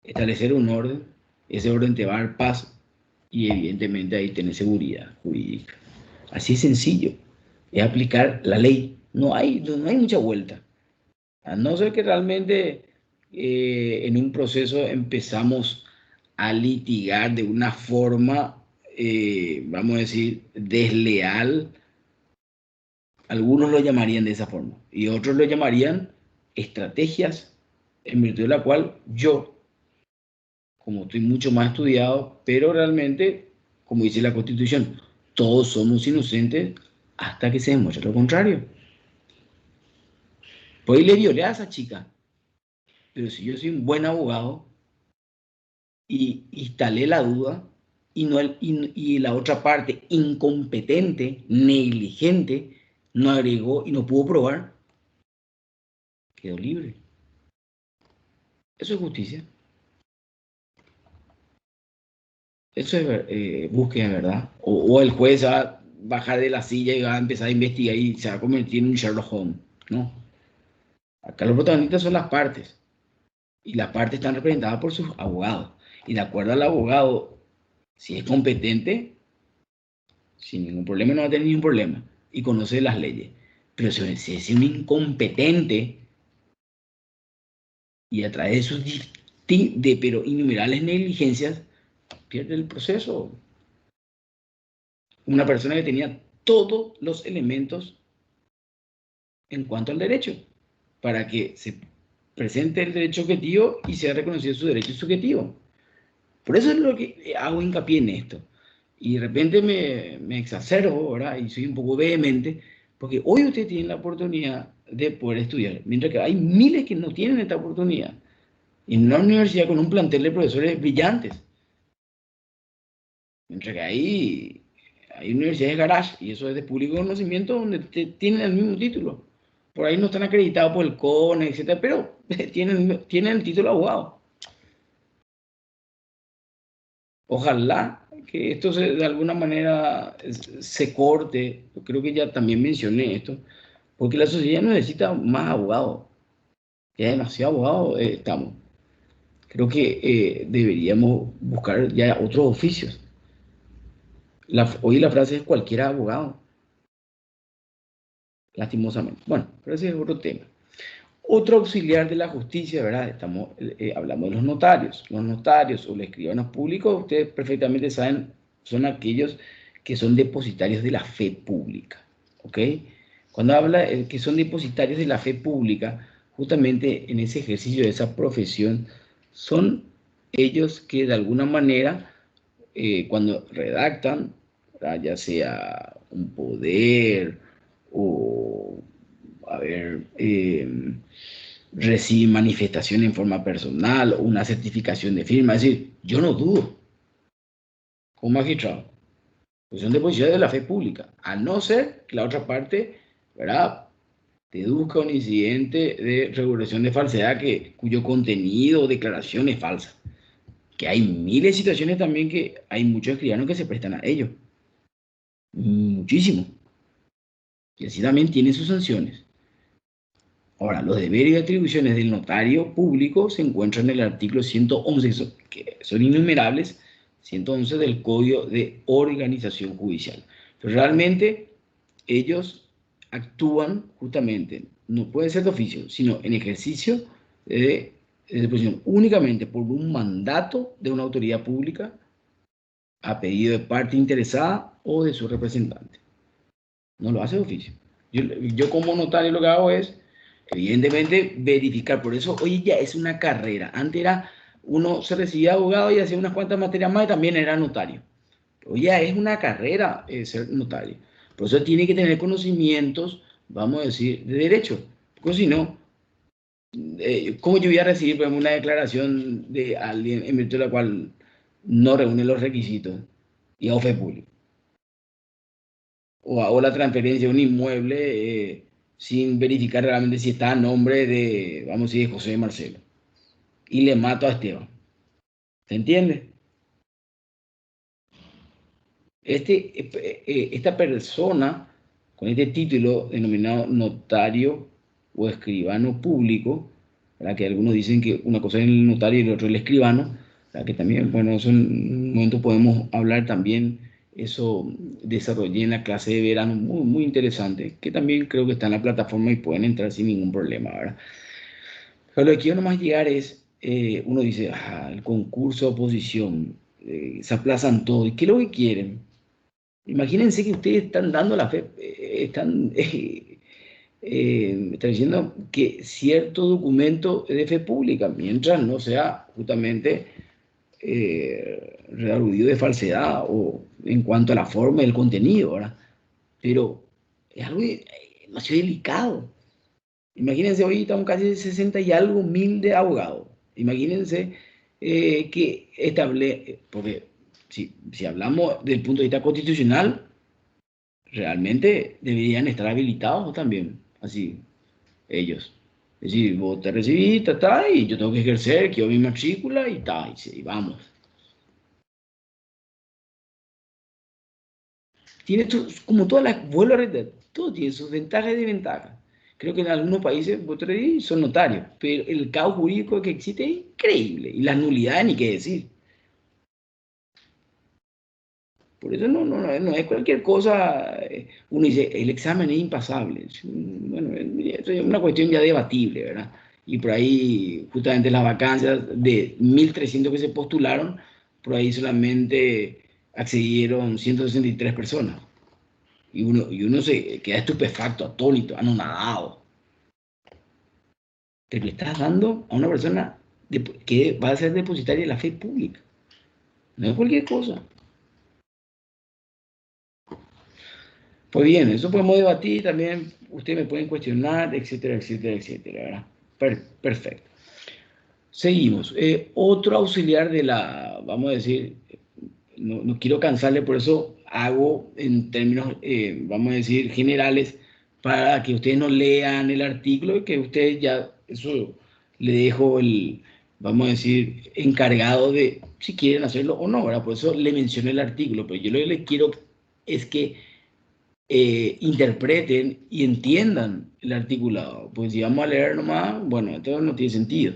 establecer un orden, ese orden te va a dar paz y evidentemente ahí tenés seguridad jurídica. Así es sencillo. es aplicar la ley. No hay mucha vuelta. A no ser que realmente en un proceso empezamos a litigar de una forma, vamos a decir, desleal. Algunos lo llamarían de esa forma y otros lo llamarían estrategias en virtud de la cual yo, como estoy mucho más estudiado, pero realmente, como dice la Constitución, todos somos inocentes hasta que se demuestre lo contrario. Pues le violé a esa chica, pero si yo soy un buen abogado y instalé la duda y la otra parte incompetente, negligente, no agregó y no pudo probar, quedó libre. Eso es justicia. Eso es búsqueda de verdad. O el juez va a bajar de la silla y va a empezar a investigar y se va a convertir en un Sherlock Holmes. No. Acá los protagonistas son las partes. Y las partes están representadas por sus abogados. Y de acuerdo al abogado, si es competente, sin ningún problema no va a tener ningún problema. Y conoce las leyes. Pero si es un incompetente y a través de sus pero innumerables negligencias, pierde el proceso. Una persona que tenía todos los elementos en cuanto al derecho, para que se presente el derecho objetivo y sea reconocido su derecho subjetivo. Por eso es lo que hago hincapié en esto. Y de repente me exacerbo, ¿verdad? Y soy un poco vehemente, porque hoy ustedes tienen la oportunidad de poder estudiar, mientras que hay miles que no tienen esta oportunidad. En una universidad con un plantel de profesores brillantes. Mientras que hay universidades de garage, y eso es de público conocimiento, donde tienen el mismo título. Por ahí no están acreditados por el CONE, etcétera, pero tienen el título de abogado. Ojalá que esto de alguna manera se corte. Yo creo que ya también mencioné esto, porque la sociedad no necesita más abogados. Ya demasiado abogados estamos. Creo que deberíamos buscar ya otros oficios. Hoy la frase es cualquier abogado, lastimosamente. Bueno, pero ese es otro tema. Otro auxiliar de la justicia, ¿verdad? Hablamos de los notarios. Los notarios o los escribanos públicos, ustedes perfectamente saben, son aquellos que son depositarios de la fe pública, ¿ok? Cuando habla que son depositarios de la fe pública, justamente en ese ejercicio de esa profesión, son ellos que de alguna manera, cuando redactan, ¿verdad? Ya sea un poder o a ver, recibe manifestación en forma personal o una certificación de firma. Es decir, yo no dudo como magistrado, pues son deposiciones de la fe pública, a no ser que la otra parte, ¿verdad?, deduzca un incidente de regulación de falsedad cuyo contenido o declaración es falsa. Que hay miles de situaciones también que hay muchos escribanos que se prestan a ello. Muchísimo. Y así también tiene sus sanciones. Ahora, los deberes y atribuciones del notario público se encuentran en el artículo 111, que son innumerables, 111 del Código de Organización Judicial. Pero realmente ellos actúan justamente, no puede ser de oficio, sino en ejercicio de posición únicamente por un mandato de una autoridad pública a pedido de parte interesada o de su representante. No lo hace de oficio. Yo como notario lo que hago es, evidentemente, verificar. Por eso hoy ya es una carrera. Antes era, uno se recibía abogado y hacía unas cuantas materias más y también era notario. Hoy ya es una carrera ser notario. Por eso tiene que tener conocimientos, vamos a decir, de derecho. Porque si no, ¿cómo yo voy a recibir, por ejemplo, una declaración de alguien en virtud de la cual no reúne los requisitos y a fe público? O hago la transferencia de un inmueble sin verificar realmente si está a nombre de, vamos a decir, de José Marcelo. Y le mato a Esteban. ¿Se entiende? Esta persona con este título denominado notario o escribano público, ¿verdad?, que algunos dicen que una cosa es el notario y el otro el escribano, ¿verdad?, que también, bueno, eso en un momento podemos hablar también eso desarrollé en la clase de verano muy, muy interesante, que también creo que está en la plataforma y pueden entrar sin ningún problema, ¿verdad? Pero lo que quiero nomás llegar es, uno dice, el concurso de oposición, se aplazan todo, ¿y qué es lo que quieren? Imagínense que ustedes están dando la fe, está diciendo que cierto documento es de fe pública, mientras no sea justamente redarguido de falsedad o en cuanto a la forma y el contenido, ¿verdad? Pero es algo demasiado delicado. Imagínense, hoy estamos casi 60 y algo mil de abogados. Imagínense que porque si hablamos del punto de vista constitucional, realmente deberían estar habilitados también, así, ellos. Es decir, vos te recibís, y yo tengo que ejercer, quiero mi matrícula y ta, y vamos. Tiene como todas las, vuelvo a reiterar, todo tiene sus ventajas y desventajas. Creo que en algunos países, vos te recibís, son notarios, pero el caos jurídico que existe es increíble, y las nulidades ni qué decir. Por eso no es cualquier cosa. Uno dice, el examen es impasable. Bueno, eso es una cuestión ya debatible, ¿verdad? Y por ahí, justamente las vacancias de 1.300 que se postularon, por ahí solamente accedieron 163 personas. Y uno se queda estupefacto, atónito, anonadado. Te le estás dando a una persona que va a ser depositaria de la fe pública. No es cualquier cosa. Pues bien, eso podemos debatir también, ustedes me pueden cuestionar, etcétera, etcétera, etcétera, ¿verdad? Perfecto. Seguimos. Otro auxiliar de la, vamos a decir, no quiero cansarle, por eso hago en términos, vamos a decir, generales, para que ustedes no lean el artículo y que ustedes ya, eso le dejo el, vamos a decir, encargado de si quieren hacerlo o no, ¿verdad? Por eso le mencioné el artículo, pero yo lo que les quiero es que interpreten y entiendan el articulado. Pues si vamos a leer nomás, bueno, esto no tiene sentido.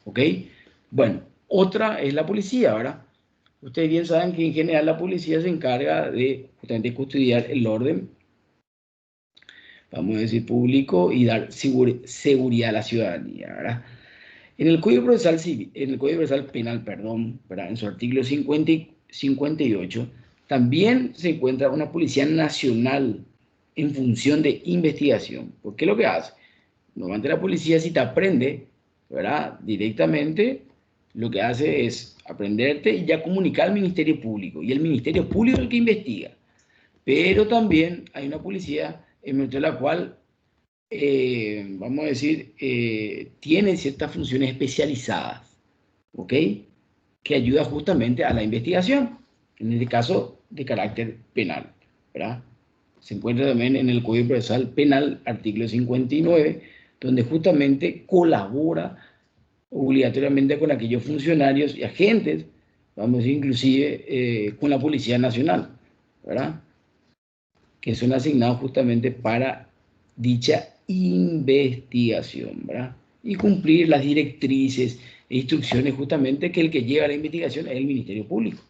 ¿Ok? Bueno, otra es la policía, ¿verdad? Ustedes bien saben que en general la policía se encarga de justamente custodiar el orden, vamos a decir, público y dar seguridad a la ciudadanía, ¿verdad? En el Código Procesal Civil, en el Código Procesal Penal, perdón, ¿verdad? En su artículo 50 y 58, también se encuentra una policía nacional en función de investigación. ¿Por qué lo que hace? Normalmente la policía, si te aprende, ¿verdad? Directamente, lo que hace es aprenderte y ya comunicar al Ministerio Público. Y el Ministerio Público es el que investiga. Pero también hay una policía en medio de la cual vamos a decir, tiene ciertas funciones especializadas, ¿ok? Que ayuda justamente a la investigación, en este caso de carácter penal, ¿verdad? Se encuentra también en el Código Procesal Penal, artículo 59, donde justamente colabora obligatoriamente con aquellos funcionarios y agentes, vamos a decir, inclusive con la Policía Nacional, ¿verdad? Que son asignados justamente para dicha investigación, ¿verdad? Y cumplir las directrices e instrucciones justamente que el que lleva la investigación es el Ministerio Público.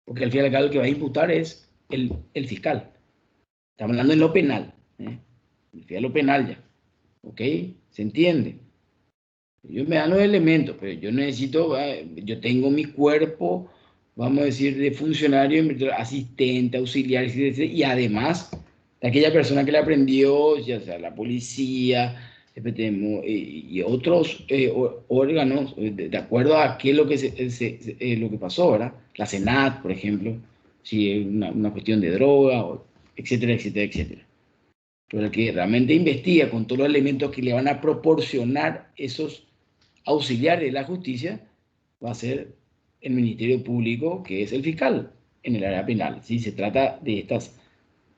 Porque al fin y al cabo el que va a imputar es el fiscal. Estamos hablando en lo penal. En lo penal ya. ¿Ok? ¿Se entiende? Ellos me dan los elementos, pero yo necesito, yo tengo mi cuerpo, vamos a decir, de funcionario, asistente, auxiliar, y además de aquella persona que le aprendió, ya sea la policía, y otros órganos, de acuerdo a qué es lo que, lo que pasó, ¿verdad? La SENAT, por ejemplo, si es una cuestión de droga, etcétera, etcétera, etcétera. Pero el que realmente investiga con todos los elementos que le van a proporcionar esos auxiliares de la justicia va a ser el Ministerio Público, que es el fiscal en el área penal, si se trata de estas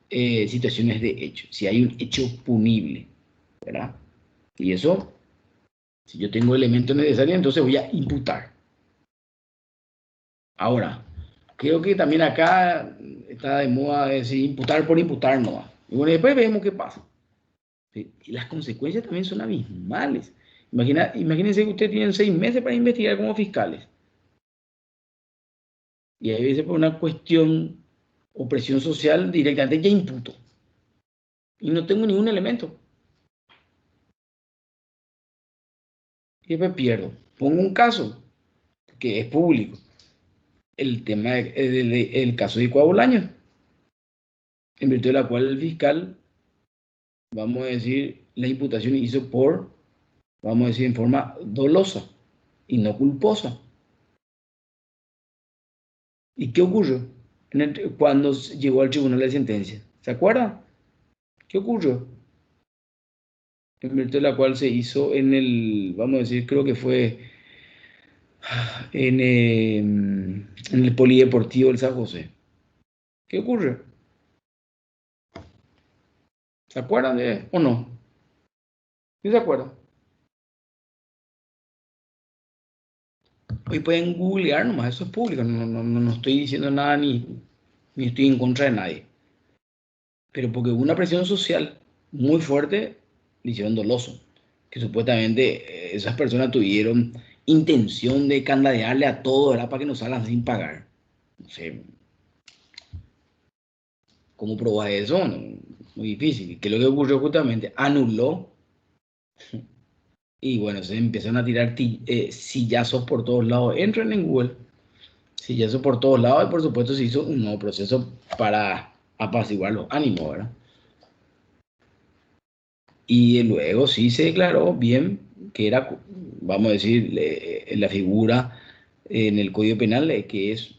situaciones de hecho, si hay un hecho punible, ¿verdad? Y eso, si yo tengo elementos necesarios, entonces voy a imputar. Ahora, creo que también acá está de moda decir imputar por imputar, no. Y bueno, después vemos qué pasa. Y las consecuencias también son abismales. Imagínense que ustedes tienen 6 meses para investigar como fiscales. Y hay veces por una cuestión o presión social, directamente ya imputo. Y no tengo ningún elemento. Y me pierdo. Pongo un caso que es público. El tema el caso de Coabolaños, en virtud de la cual el fiscal, vamos a decir, la imputación hizo por, vamos a decir, en forma dolosa y no culposa. ¿Y qué ocurrió cuando llegó al tribunal de sentencia? ¿Se acuerdan? ¿Qué ocurrió? En virtud de la cual se hizo en el, vamos a decir, creo que fue en el Polideportivo del San José. ¿Qué ocurrió? ¿Se acuerdan de o no? ¿Sí se acuerdan? Hoy pueden googlear nomás, eso es público, no estoy diciendo nada ni estoy en contra de nadie. Pero porque hubo una presión social muy fuerte, le hicieron doloso. Que supuestamente esas personas tuvieron intención de candadearle a todo, era para que no salgan sin pagar. No sé. ¿Cómo probas eso? No, muy difícil. ¿Qué es lo que ocurrió justamente? Anuló. Y bueno, se empezaron a tirar sillazos por todos lados. Entren en Google. Sillazos por todos lados y por supuesto se hizo un nuevo proceso para apaciguar los ánimos, ¿verdad? Y luego sí se declaró bien que era, vamos a decir, la figura en el Código Penal que es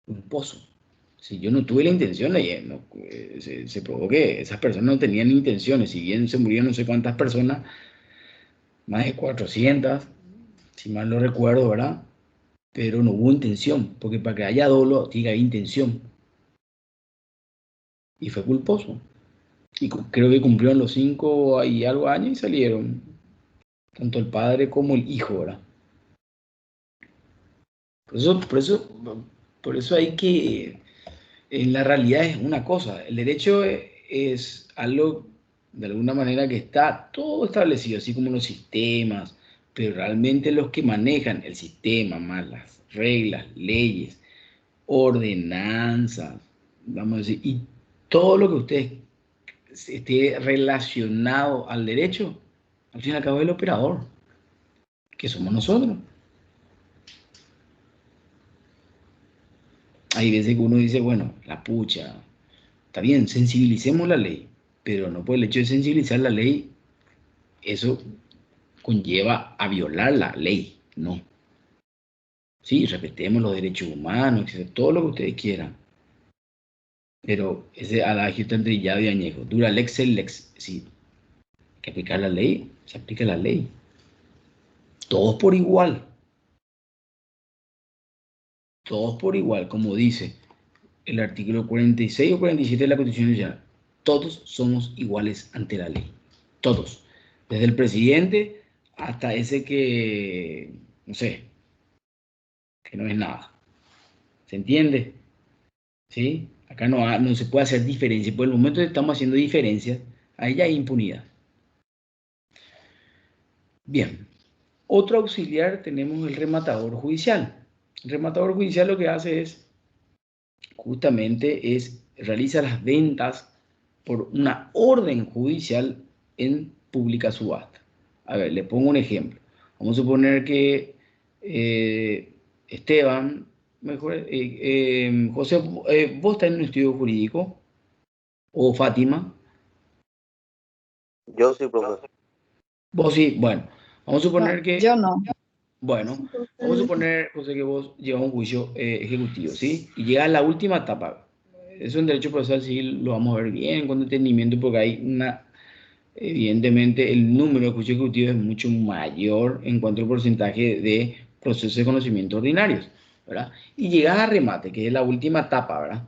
culposo. Si yo no tuve la intención, se probó que esas personas no tenían intenciones. Si bien se murieron no sé cuántas personas, más de 400, si mal no recuerdo, ¿verdad? Pero no hubo intención, porque para que haya dolo, tiene que haber intención. Y fue culposo. Y creo que cumplieron los 5 y algo años y salieron, tanto el padre como el hijo, ¿verdad? Por eso hay que, en la realidad es una cosa, el derecho es algo de alguna manera que está todo establecido, así como los sistemas, pero realmente los que manejan el sistema, más las reglas, leyes, ordenanzas, vamos a decir, y todo lo que usted esté relacionado al derecho, al fin y al cabo el operador, que somos nosotros. Hay veces que uno dice, bueno, la pucha, está bien, sensibilicemos la ley, pero no por el hecho de sensibilizar la ley, eso conlleva a violar la ley, no. Sí, respetemos los derechos humanos, todo lo que ustedes quieran, pero ese adagio está trillado y añejo, dura lex el lex, sí, hay que aplicar la ley, se aplica la ley, todos por igual, como dice el artículo 46 o 47 de la Constitución Nacional. Todos somos iguales ante la ley. Todos. Desde el presidente hasta ese que, no sé, que no es nada. ¿Se entiende? ¿Sí? Acá no se puede hacer diferencia. Por el momento que estamos haciendo diferencias, ahí ya hay impunidad. Bien. Otro auxiliar tenemos el rematador judicial. El rematador judicial lo que hace es, justamente, realiza las ventas por una orden judicial en pública subasta. A ver, le pongo un ejemplo. Vamos a suponer que Esteban, José, vos estás en un estudio jurídico, o Fátima. Yo sí, profesor. Vos sí, bueno, vamos a suponer que... Yo no. Bueno, vamos a suponer, José, que vos llevas un juicio ejecutivo, ¿sí? Y llegas a la última etapa. Eso en derecho procesal civil lo vamos a ver bien con detenimiento porque hay evidentemente el número de juicios ejecutivos es mucho mayor en cuanto al porcentaje de procesos de conocimiento ordinarios, ¿verdad? Y llegas a remate, que es la última etapa,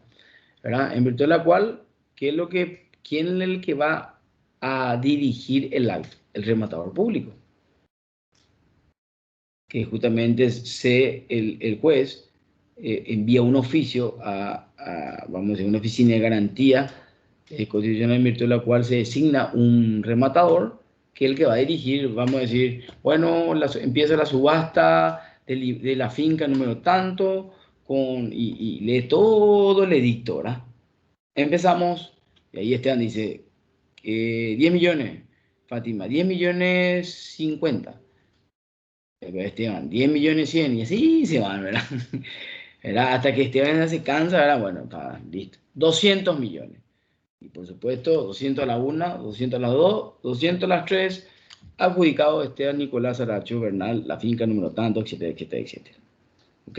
¿verdad? En virtud de la cual, ¿quién es el que va a dirigir el auto? El rematador público. Que justamente el juez envía un oficio vamos a decir, una oficina de garantía constitucional en virtud de la cual se designa un rematador que es el que va a dirigir, vamos a decir, bueno, empieza la subasta de la finca número tanto, y lee todo el edicto, ¿verdad? Empezamos, y ahí Esteban dice, 10 millones, Fátima, 10 millones 50. Esteban, 10 millones 100, y así se van, ¿verdad? ¿Verdad? Hasta que Esteban se cansa, ¿verdad? Bueno, está listo. 200 millones. Y por supuesto, 200 a la 1, 200 a las 2, 200 a las 3, adjudicado Esteban Nicolás Aracho Bernal, la finca número tanto, etcétera, etcétera, etcétera. ¿Ok?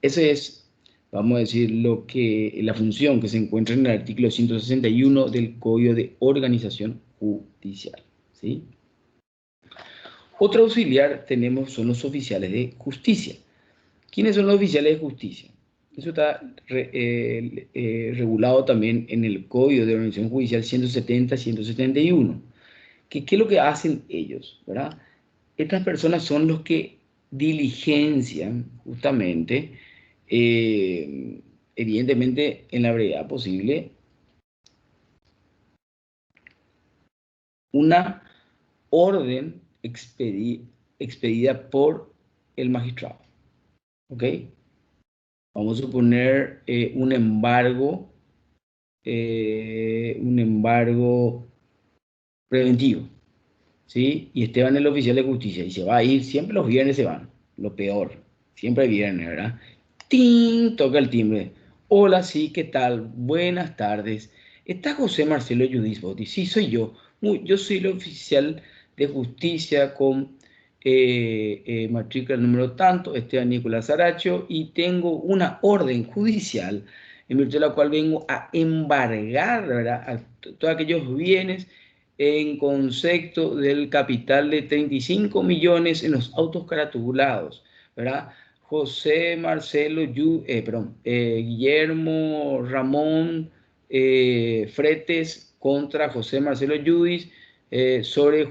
Ese es, vamos a decir, la función que se encuentra en el artículo 161 del Código de Organización Judicial. ¿Sí? Otro auxiliar son los oficiales de justicia. ¿Quiénes son los oficiales de justicia? Eso está regulado también en el Código de Organización Judicial 170-171. ¿Qué es lo que hacen ellos? ¿Verdad? Estas personas son los que diligencian justamente, evidentemente en la brevedad posible, una orden expedida por el magistrado. ¿Ok? Vamos a suponer un embargo preventivo, ¿sí? Y Esteban es el oficial de justicia y se va a ir, siempre los viernes se van, lo peor, siempre hay viernes, ¿verdad? ¡Ting! Toca el timbre. Hola, sí, ¿qué tal? Buenas tardes. ¿Está José Marcelo Judís Botti? Sí, soy yo. Yo soy el oficial de justicia con matrícula número tanto, Esteban Nicolás Aracho, y tengo una orden judicial en virtud de la cual vengo a embargar, ¿verdad?, a todos aquellos bienes en concepto del capital de 35 millones en los autos caratulados, ¿verdad? José Marcelo, Guillermo Ramón Fretes contra José Marcelo Judís sobre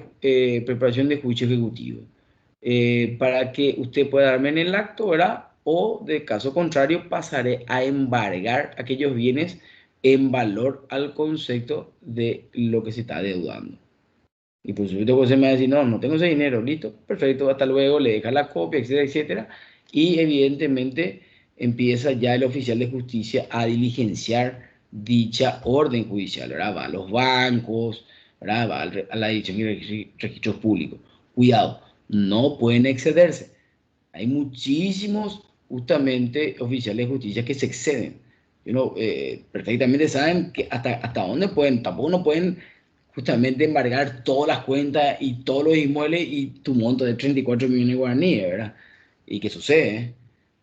preparación de juicio ejecutivo. Para que usted pueda darme en el acto, ¿verdad? O de caso contrario pasaré a embargar aquellos bienes en valor al concepto de lo que se está deudando. Y por supuesto José me va a decir, no, no tengo ese dinero, listo, perfecto, hasta luego, le deja la copia, etcétera, etcétera. Y evidentemente empieza ya el oficial de justicia a diligenciar dicha orden judicial, ¿verdad? Va a los bancos, ¿verdad? Va a la dirección de registros públicos. Cuidado, no pueden excederse. Hay muchísimos justamente oficiales de justicia que se exceden. Perfectamente saben que hasta dónde pueden, tampoco no pueden justamente embargar todas las cuentas y todos los inmuebles y tu monto de 34 millones de guaraníes, ¿verdad? ¿Y qué sucede?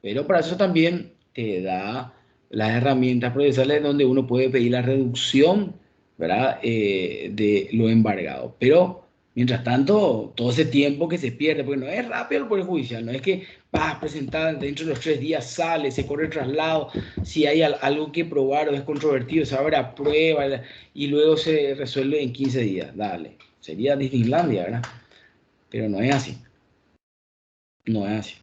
Pero para eso también te da las herramientas procesales donde uno puede pedir la reducción, ¿verdad? De lo embargado. Pero, mientras tanto, todo ese tiempo que se pierde, porque no es rápido el Poder Judicial, no es que vas a presentar dentro de los 3 días, sale, se corre el traslado, si hay algo que probar o es controvertido, se abre a prueba y luego se resuelve en 15 días. Dale, sería Disneylandia, ¿verdad? Pero no es así. No es así.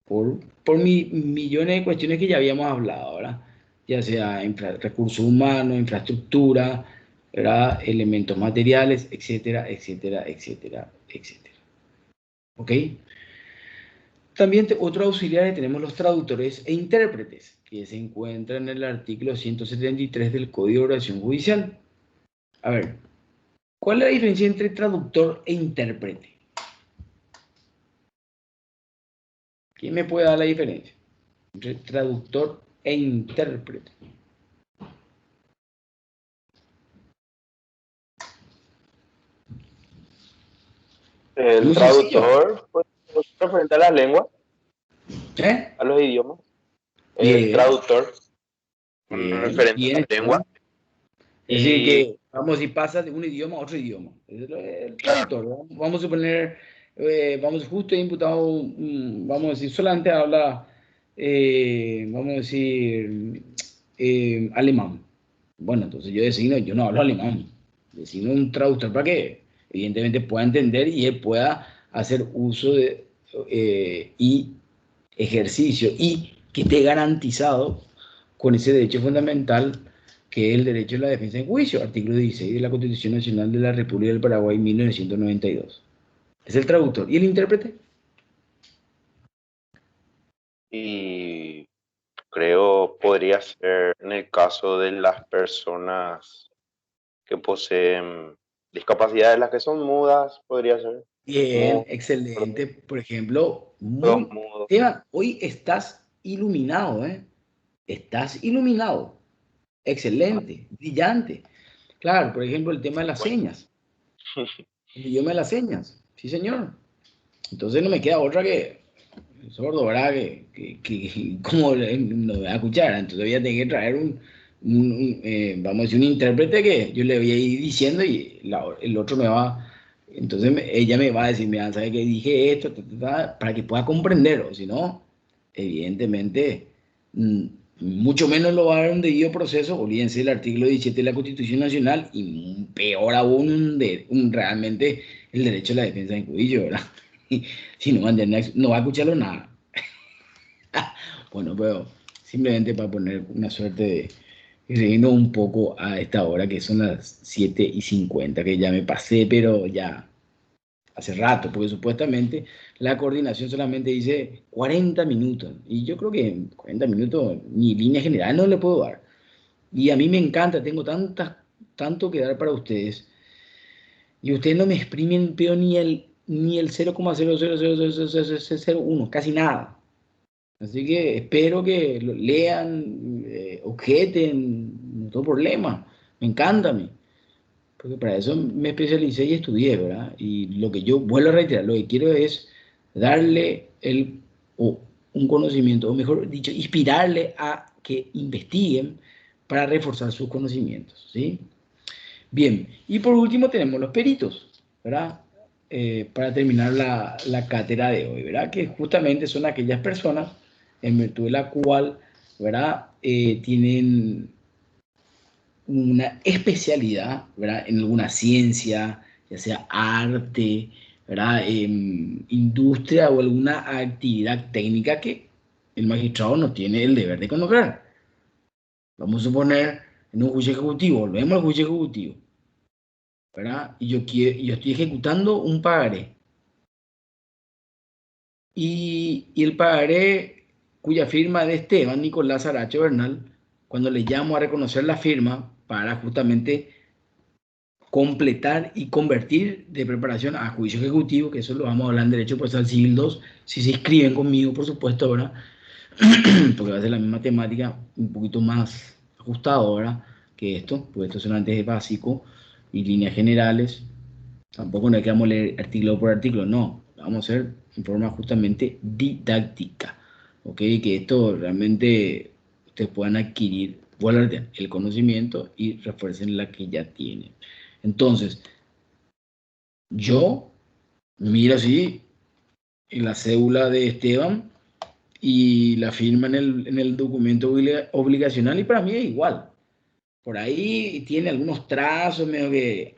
Por millones de cuestiones que ya habíamos hablado, ¿verdad? Ya sea recursos humanos, infraestructura, ¿verdad? Elementos materiales, etcétera, etcétera, etcétera, etcétera. ¿Ok? También otro auxiliar tenemos los traductores e intérpretes, que se encuentran en el artículo 173 del Código de Oración Judicial. A ver, ¿cuál es la diferencia entre traductor e intérprete? ¿Quién me puede dar la diferencia entre traductor e intérprete? El traductor, pues, referente a las lenguas, a los idiomas. El traductor, referente a las lenguas. Es decir, que vamos, si pasa de un idioma a otro idioma. El traductor, ¿no? Vamos a suponer, vamos justo imputado, vamos a decir, solamente habla, vamos a decir, alemán. Bueno, entonces yo no hablo alemán, designo un traductor para que evidentemente pueda entender y él pueda hacer uso de y ejercicio y que esté garantizado con ese derecho fundamental que es el derecho a la defensa en juicio, artículo 16 de la Constitución Nacional de la República del Paraguay 1992. Es el traductor. ¿Y el intérprete? Y creo podría ser en el caso de las personas que poseen discapacidades, las que son mudas, podría ser. Bien, Mudos, excelente. Por ejemplo, sordos, muy... mudos. Esteban, hoy estás iluminado, ¿eh? Estás iluminado. Excelente, brillante. Claro, por ejemplo, el tema de las Bueno, señas, el idioma de las señas. Sí, señor. Entonces no me queda otra que sordo, ¿verdad? ¿Cómo no me va a escuchar? Entonces voy a tener que traer vamos a decir, un intérprete que yo le voy a ir diciendo y el otro me va, entonces ella me va a decir, mira, ¿sabe qué dije esto? Para que pueda comprender, o si no, evidentemente, mm, mucho menos lo va a dar un debido proceso, olvídense del artículo 17 de la Constitución Nacional y peor aún realmente el derecho a la defensa en juicio, ¿verdad? Si no, no va a escucharlo nada. Bueno, pero simplemente para poner una suerte de reino un poco a esta hora, que son las 7:50, que ya me pasé, pero ya hace rato, porque supuestamente la coordinación solamente dice 40 minutos. Y yo creo que en 40 minutos ni línea general no le puedo dar. Y a mí me encanta, tengo tanto que dar para ustedes. Y ustedes no me exprimen, pero ni el 0,0000001, casi nada. Así que espero que lo lean, objeten, no tengo problema. Me encanta a mí, porque para eso me especialicé y estudié, ¿verdad? Y lo que yo, vuelvo a reiterar, lo que quiero es darle o un conocimiento, o mejor dicho, inspirarle a que investiguen para reforzar sus conocimientos, ¿sí? Bien, y por último tenemos los peritos, ¿verdad? Para terminar la cátedra de hoy, ¿verdad? Que justamente son aquellas personas en virtud de la cual, ¿verdad? Tienen una especialidad, ¿verdad? En alguna ciencia, ya sea arte, ¿verdad? Industria o alguna actividad técnica que el magistrado no tiene el deber de conocer. Vamos a suponer en un juicio ejecutivo, volvemos al juicio ejecutivo, ¿verdad? Y yo estoy ejecutando un pagaré. Y el pagaré cuya firma es de Esteban Nicolás Aracho Bernal, cuando le llamo a reconocer la firma para justamente completar y convertir de preparación a juicio ejecutivo, que eso lo vamos a hablar en Derecho Procesal Civil 2, si se inscriben conmigo, por supuesto, ¿verdad? Porque va a ser la misma temática, un poquito más ajustado, ¿verdad? Que esto, pues esto solamente es básico y líneas generales. Tampoco no es que vamos a leer artículo por artículo, no. Lo vamos a hacer en forma justamente didáctica. ¿Ok? Que esto realmente ustedes puedan adquirir el conocimiento y refuercen la que ya tienen. Entonces, yo miro así en la cédula de Esteban y la firma en el documento obligacional y para mí es igual. Por ahí tiene algunos trazos, medio que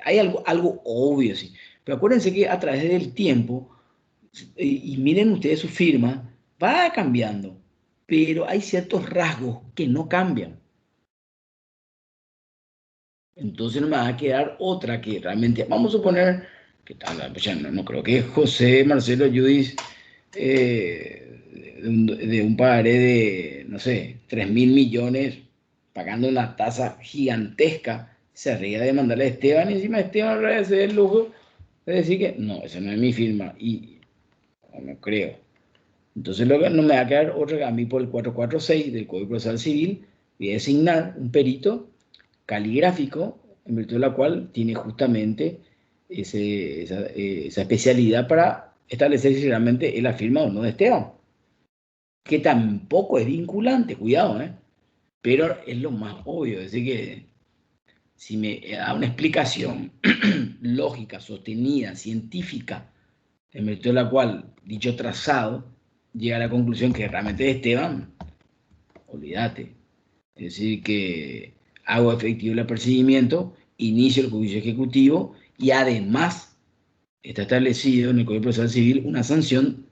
hay algo obvio, sí. Pero acuérdense que a través del tiempo, y miren ustedes su firma, va cambiando, pero hay ciertos rasgos que no cambian. Entonces no me va a quedar otra que realmente, vamos a suponer que pues ya no creo que José Marcelo Judis de un pagaré de, no sé, 3.000 millones, pagando una tasa gigantesca, se ríe de mandarle a Esteban y encima Esteban le hace el lujo de decir que no, esa no es mi firma y no creo. Entonces luego no me va a quedar otra que a mí por el 446 del Código Procesal Civil, voy a designar un perito caligráfico, en virtud de la cual tiene justamente esa especialidad para establecer si realmente es la firma o no de Esteban, que tampoco es vinculante, cuidado, ¿eh? Pero es lo más obvio, es decir que si me da una explicación lógica, sostenida, científica, en virtud de la cual dicho trazado llega a la conclusión que realmente es Esteban, olvídate. Es decir, que hago efectivo el apercibimiento, inicio el juicio ejecutivo y además está establecido en el Código Procesal Civil una sanción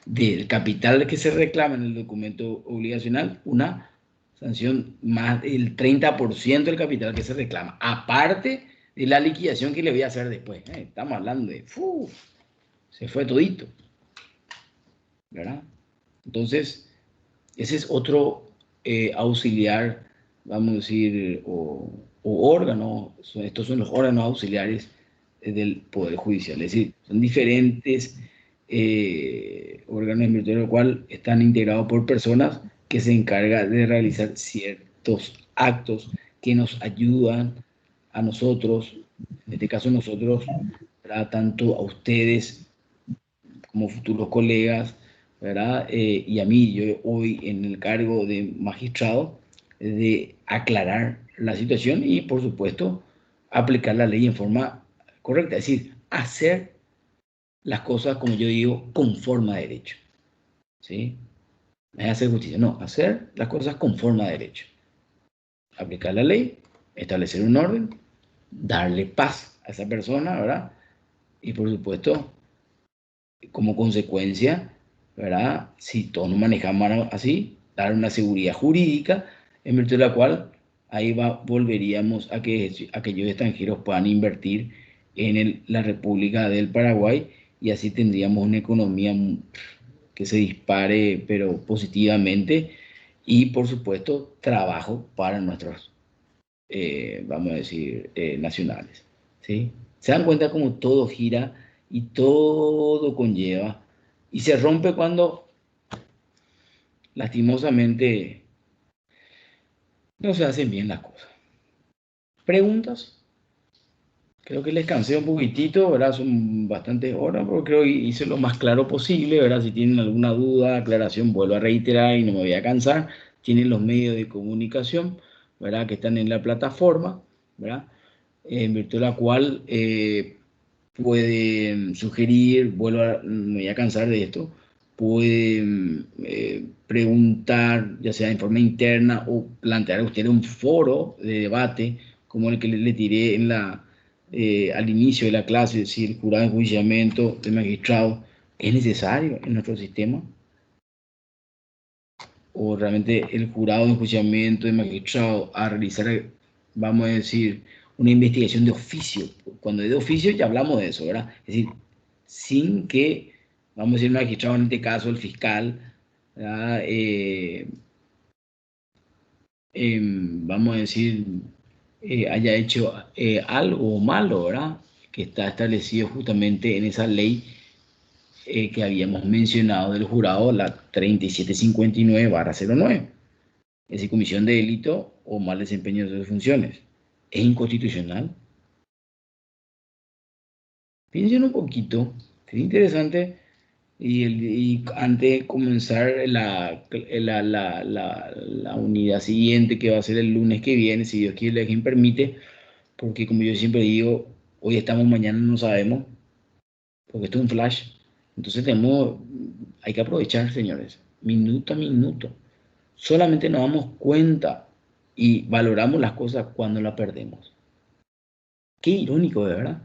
del capital que se reclama en el documento obligacional, una sanción más del 30% del capital que se reclama, aparte de la liquidación que le voy a hacer después. Estamos hablando de, se fue todito, ¿verdad? Entonces, ese es otro auxiliar, vamos a decir, o órgano, estos son los órganos auxiliares del Poder Judicial. Es decir, son diferentes órganos en virtud del cual están integrados por personas que se encargan de realizar ciertos actos que nos ayudan a nosotros, en este caso nosotros, ¿verdad? Tanto a ustedes como futuros colegas, ¿verdad? Y a mí, yo hoy en el cargo de magistrado, de aclarar la situación y, por supuesto, aplicar la ley en forma correcta, es decir, hacer las cosas, como yo digo, conforme a derecho, ¿sí? No es hacer justicia, no, hacer las cosas conforme a derecho. Aplicar la ley, establecer un orden, darle paz a esa persona, ¿verdad? Y, por supuesto, como consecuencia, ¿verdad? Si todos nos manejamos así, dar una seguridad jurídica en virtud de la cual ahí volveríamos a que aquellos extranjeros puedan invertir en la República del Paraguay y así tendríamos una economía que se dispare, pero positivamente, y por supuesto trabajo para nuestros, vamos a decir, nacionales, ¿sí? Se dan cuenta cómo todo gira y todo conlleva y se rompe cuando lastimosamente no se hacen bien las cosas. ¿Preguntas? Creo que les cansé un poquitito, ¿verdad? Son bastantes horas, pero creo que hice lo más claro posible, ¿verdad? Si tienen alguna duda, aclaración, vuelvo a reiterar y no me voy a cansar. Tienen los medios de comunicación, ¿verdad? Que están en la plataforma, ¿verdad? En virtud de la cual pueden sugerir, me voy a cansar de esto, pueden preguntar, ya sea en forma interna o plantear a usted un foro de debate, como el que le tiré al inicio de la clase, si el jurado de enjuiciamiento del magistrado es necesario en nuestro sistema, o realmente el jurado de enjuiciamiento del magistrado a realizar, vamos a decir, una investigación de oficio. Cuando es de oficio ya hablamos de eso, ¿verdad? Es decir, sin que, vamos a decir, el magistrado, en este caso el fiscal, vamos a decir, haya hecho algo malo, ¿verdad? Que está establecido justamente en esa ley que habíamos mencionado del jurado, la 3759/09. Es decir, comisión de delito o mal desempeño de sus funciones. ¿Es inconstitucional? Piensen un poquito, sería interesante. Y antes de comenzar la unidad siguiente, que va a ser el lunes que viene, si Dios quiere y permite, porque como yo siempre digo, hoy estamos, mañana no sabemos, porque esto es un flash. Entonces hay que aprovechar, señores, minuto a minuto. Solamente nos damos cuenta y valoramos las cosas cuando las perdemos. Qué irónico, de verdad.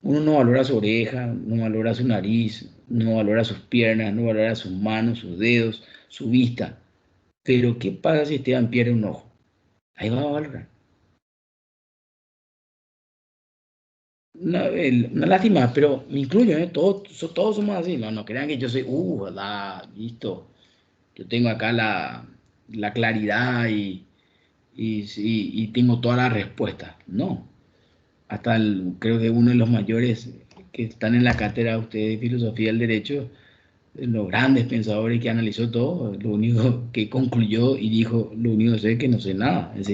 Uno no valora su oreja, no valora su nariz, no valora sus piernas, no valora sus manos, sus dedos, su vista. Pero ¿qué pasa si Esteban pierde un ojo? Ahí va a valorar. Una lástima, pero me incluyo, ¿eh? Todos somos así. No crean que yo soy, listo. Yo tengo acá la claridad y tengo todas las respuestas. No. Creo que uno de los mayores que están en la cátedra de ustedes de filosofía del derecho, de los grandes pensadores que analizó todo, lo único que concluyó y dijo, lo único que sé es que no sé nada. Es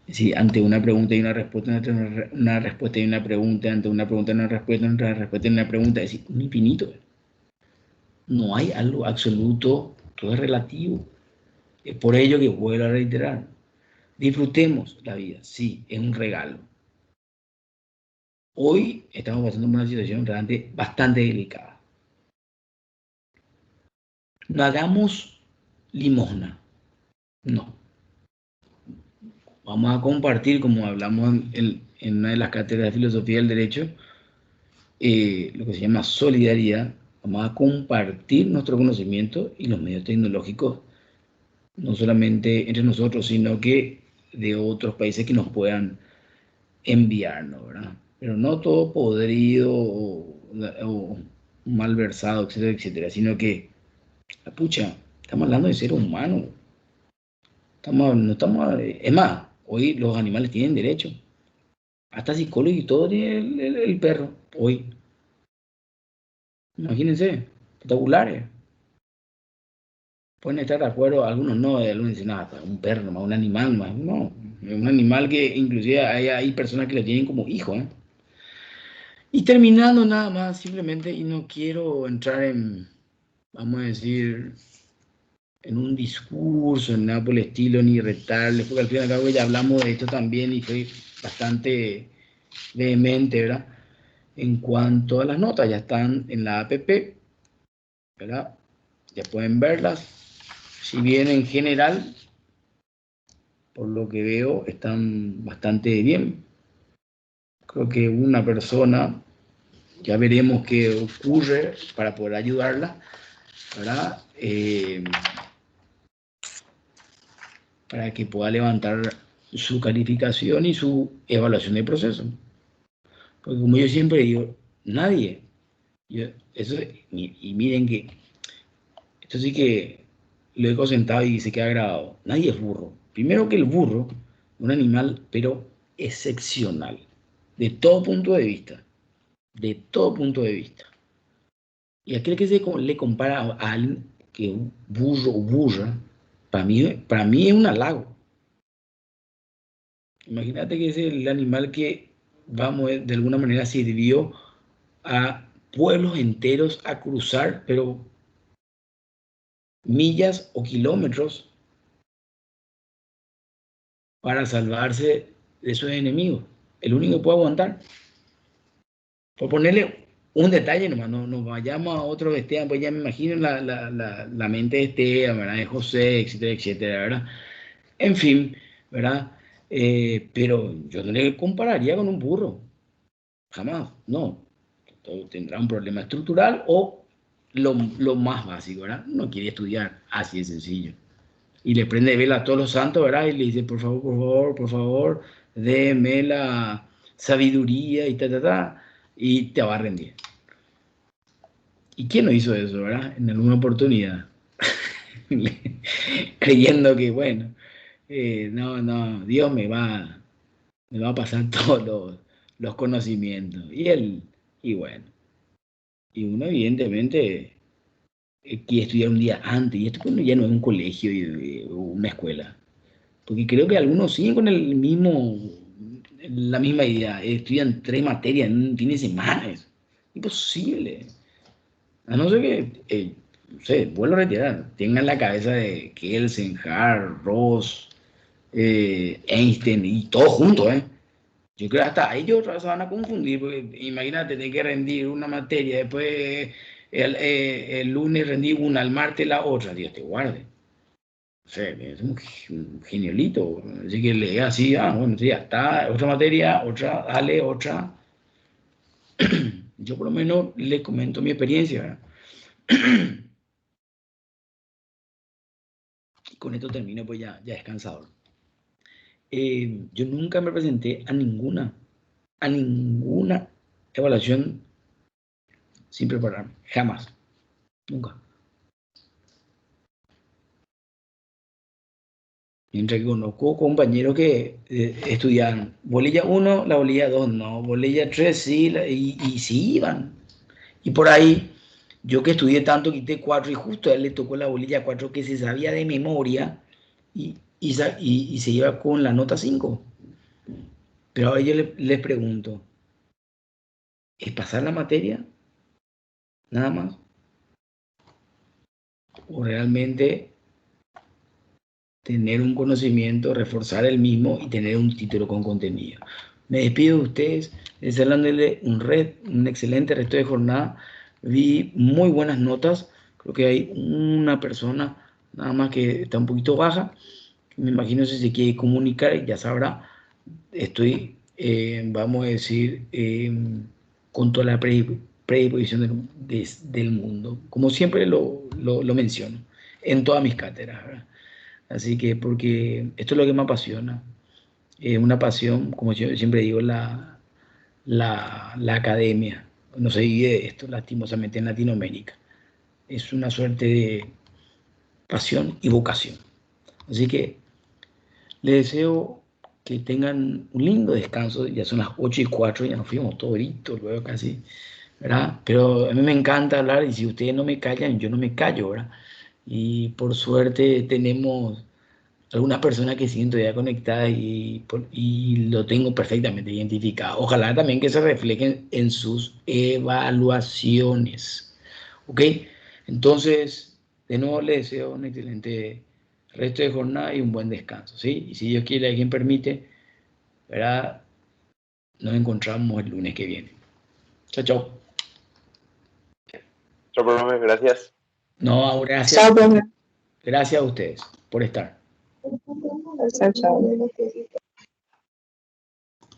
decir, ante una pregunta y una respuesta, ante una respuesta y una pregunta, ante una pregunta y una respuesta, ante una respuesta y una pregunta, es decir, un infinito. No hay algo absoluto, todo es relativo. Es por ello que vuelvo a reiterar, disfrutemos la vida, sí, es un regalo. Hoy estamos pasando por una situación realmente bastante delicada. No hagamos limosna, no. Vamos a compartir, como hablamos en una de las cátedras de filosofía del derecho, lo que se llama solidaridad. Vamos a compartir nuestro conocimiento y los medios tecnológicos, no solamente entre nosotros, sino que de otros países que nos puedan enviarnos, ¿verdad? Pero no todo podrido o malversado, etcétera, etcétera, sino que La pucha, estamos hablando de seres humanos. No estamos, es más, hoy los animales tienen derecho. Hasta psicólogo y todo tiene el perro. Hoy, imagínense, espectaculares. Pueden estar de acuerdo, algunos no, algunos dicen, nada, un perro nomás, un animal más. No, es un animal que inclusive hay personas que lo tienen como hijo, ¿eh? Y terminando nada más, simplemente, y no quiero entrar en, vamos a decir, en un discurso, en nada por el estilo, ni retarles, porque al fin y al cabo ya hablamos de esto también y fue bastante vehemente, ¿verdad? En cuanto a las notas, ya están en la app, ¿verdad? Ya pueden verlas. Si bien en general, por lo que veo, están bastante bien. Creo que una persona, ya veremos qué ocurre para poder ayudarla, ¿verdad? Para que pueda levantar su calificación y su evaluación de proceso. Porque como yo siempre digo, nadie, eso, y miren que esto sí que lo dejo sentado y se queda grabado, nadie es burro. Primero que el burro, un animal, pero excepcional, de todo punto de vista, de todo punto de vista. Y aquel que le compara a alguien que un burro o burra, para mí es un halago. Imagínate que es el animal que, vamos, de alguna manera sirvió a pueblos enteros a cruzar, pero millas o kilómetros para salvarse de sus enemigos. El único que puede aguantar. Por ponerle un detalle nomás, no nos vayamos a otro Esteban, pues ya me imagino la mente de Esteban, ¿verdad? De José, etcétera, etcétera, ¿verdad? En fin, ¿verdad? Pero yo no le compararía con un burro, jamás, no. Todo tendrá un problema estructural o lo más básico, ¿verdad? No quiere estudiar, así de sencillo. Y le prende vela a todos los santos, ¿verdad? Y le dice, por favor, déme la sabiduría y y te va a rendir. ¿Y quién no hizo eso, verdad? En alguna oportunidad. Creyendo que, bueno, no, Dios me va a pasar todos los conocimientos. Y bueno, y uno evidentemente quiere estudiar un día antes, y esto pues, ya no es un colegio o una escuela. Porque creo que algunos siguen con la misma idea, estudian 3 materias en un fin de semana. Es imposible. A no ser que, no sé, vuelvo a retirar, tengan la cabeza de Kelsen, Hart, Ross, Einstein y todo junto, ¿eh? Yo creo que hasta ellos se van a confundir, porque imagínate, tener que rendir una materia, después el lunes rendí una, el martes la otra, Dios te guarde. O sea, es un geniolito. Así que le así, bueno, sí, ya está, otra materia, otra, dale, otra. Yo por lo menos le comento mi experiencia, ¿verdad? Y con esto termino, pues ya descansador. Yo nunca me presenté a ninguna evaluación sin prepararme, jamás, nunca. Mientras que conozco compañeros que estudiaron bolilla 1, la bolilla 2 no, bolilla 3 sí, y sí iban. Y por ahí, yo que estudié tanto, quité 4 y justo a él le tocó la bolilla 4 que se sabía de memoria y se iba con la nota 5. Pero ahora yo les pregunto, ¿es pasar la materia nada más? ¿O realmente tener un conocimiento, reforzar el mismo y tener un título con contenido? Me despido de ustedes, deseándole un excelente resto de jornada. Vi muy buenas notas, creo que hay una persona nada más que está un poquito baja. Me imagino si se quiere comunicar, ya sabrá. Estoy, vamos a decir, con toda la predisposición del mundo, como siempre lo menciono, en todas mis cátedras, ¿verdad? Así que, porque esto es lo que me apasiona. Es una pasión, como yo siempre digo, la academia. No se vive de esto, lastimosamente, en Latinoamérica. Es una suerte pasión y vocación. Así que les deseo que tengan un lindo descanso. Ya son las 8:04, ya nos fuimos toditos luego casi, ¿verdad? Pero a mí me encanta hablar y si ustedes no me callan, yo no me callo, ¿verdad? Y por suerte tenemos algunas personas que siguen todavía conectadas y lo tengo perfectamente identificado. Ojalá también que se reflejen en sus evaluaciones. ¿Ok? Entonces, de nuevo les deseo un excelente resto de jornada y un buen descanso, ¿sí? Y si Dios quiere, alguien permite, ¿verdad? Nos encontramos el lunes que viene. Chao, chao. Chao, profe, gracias. No, gracias. Chao, profe. Gracias a ustedes por estar. Chao, chao.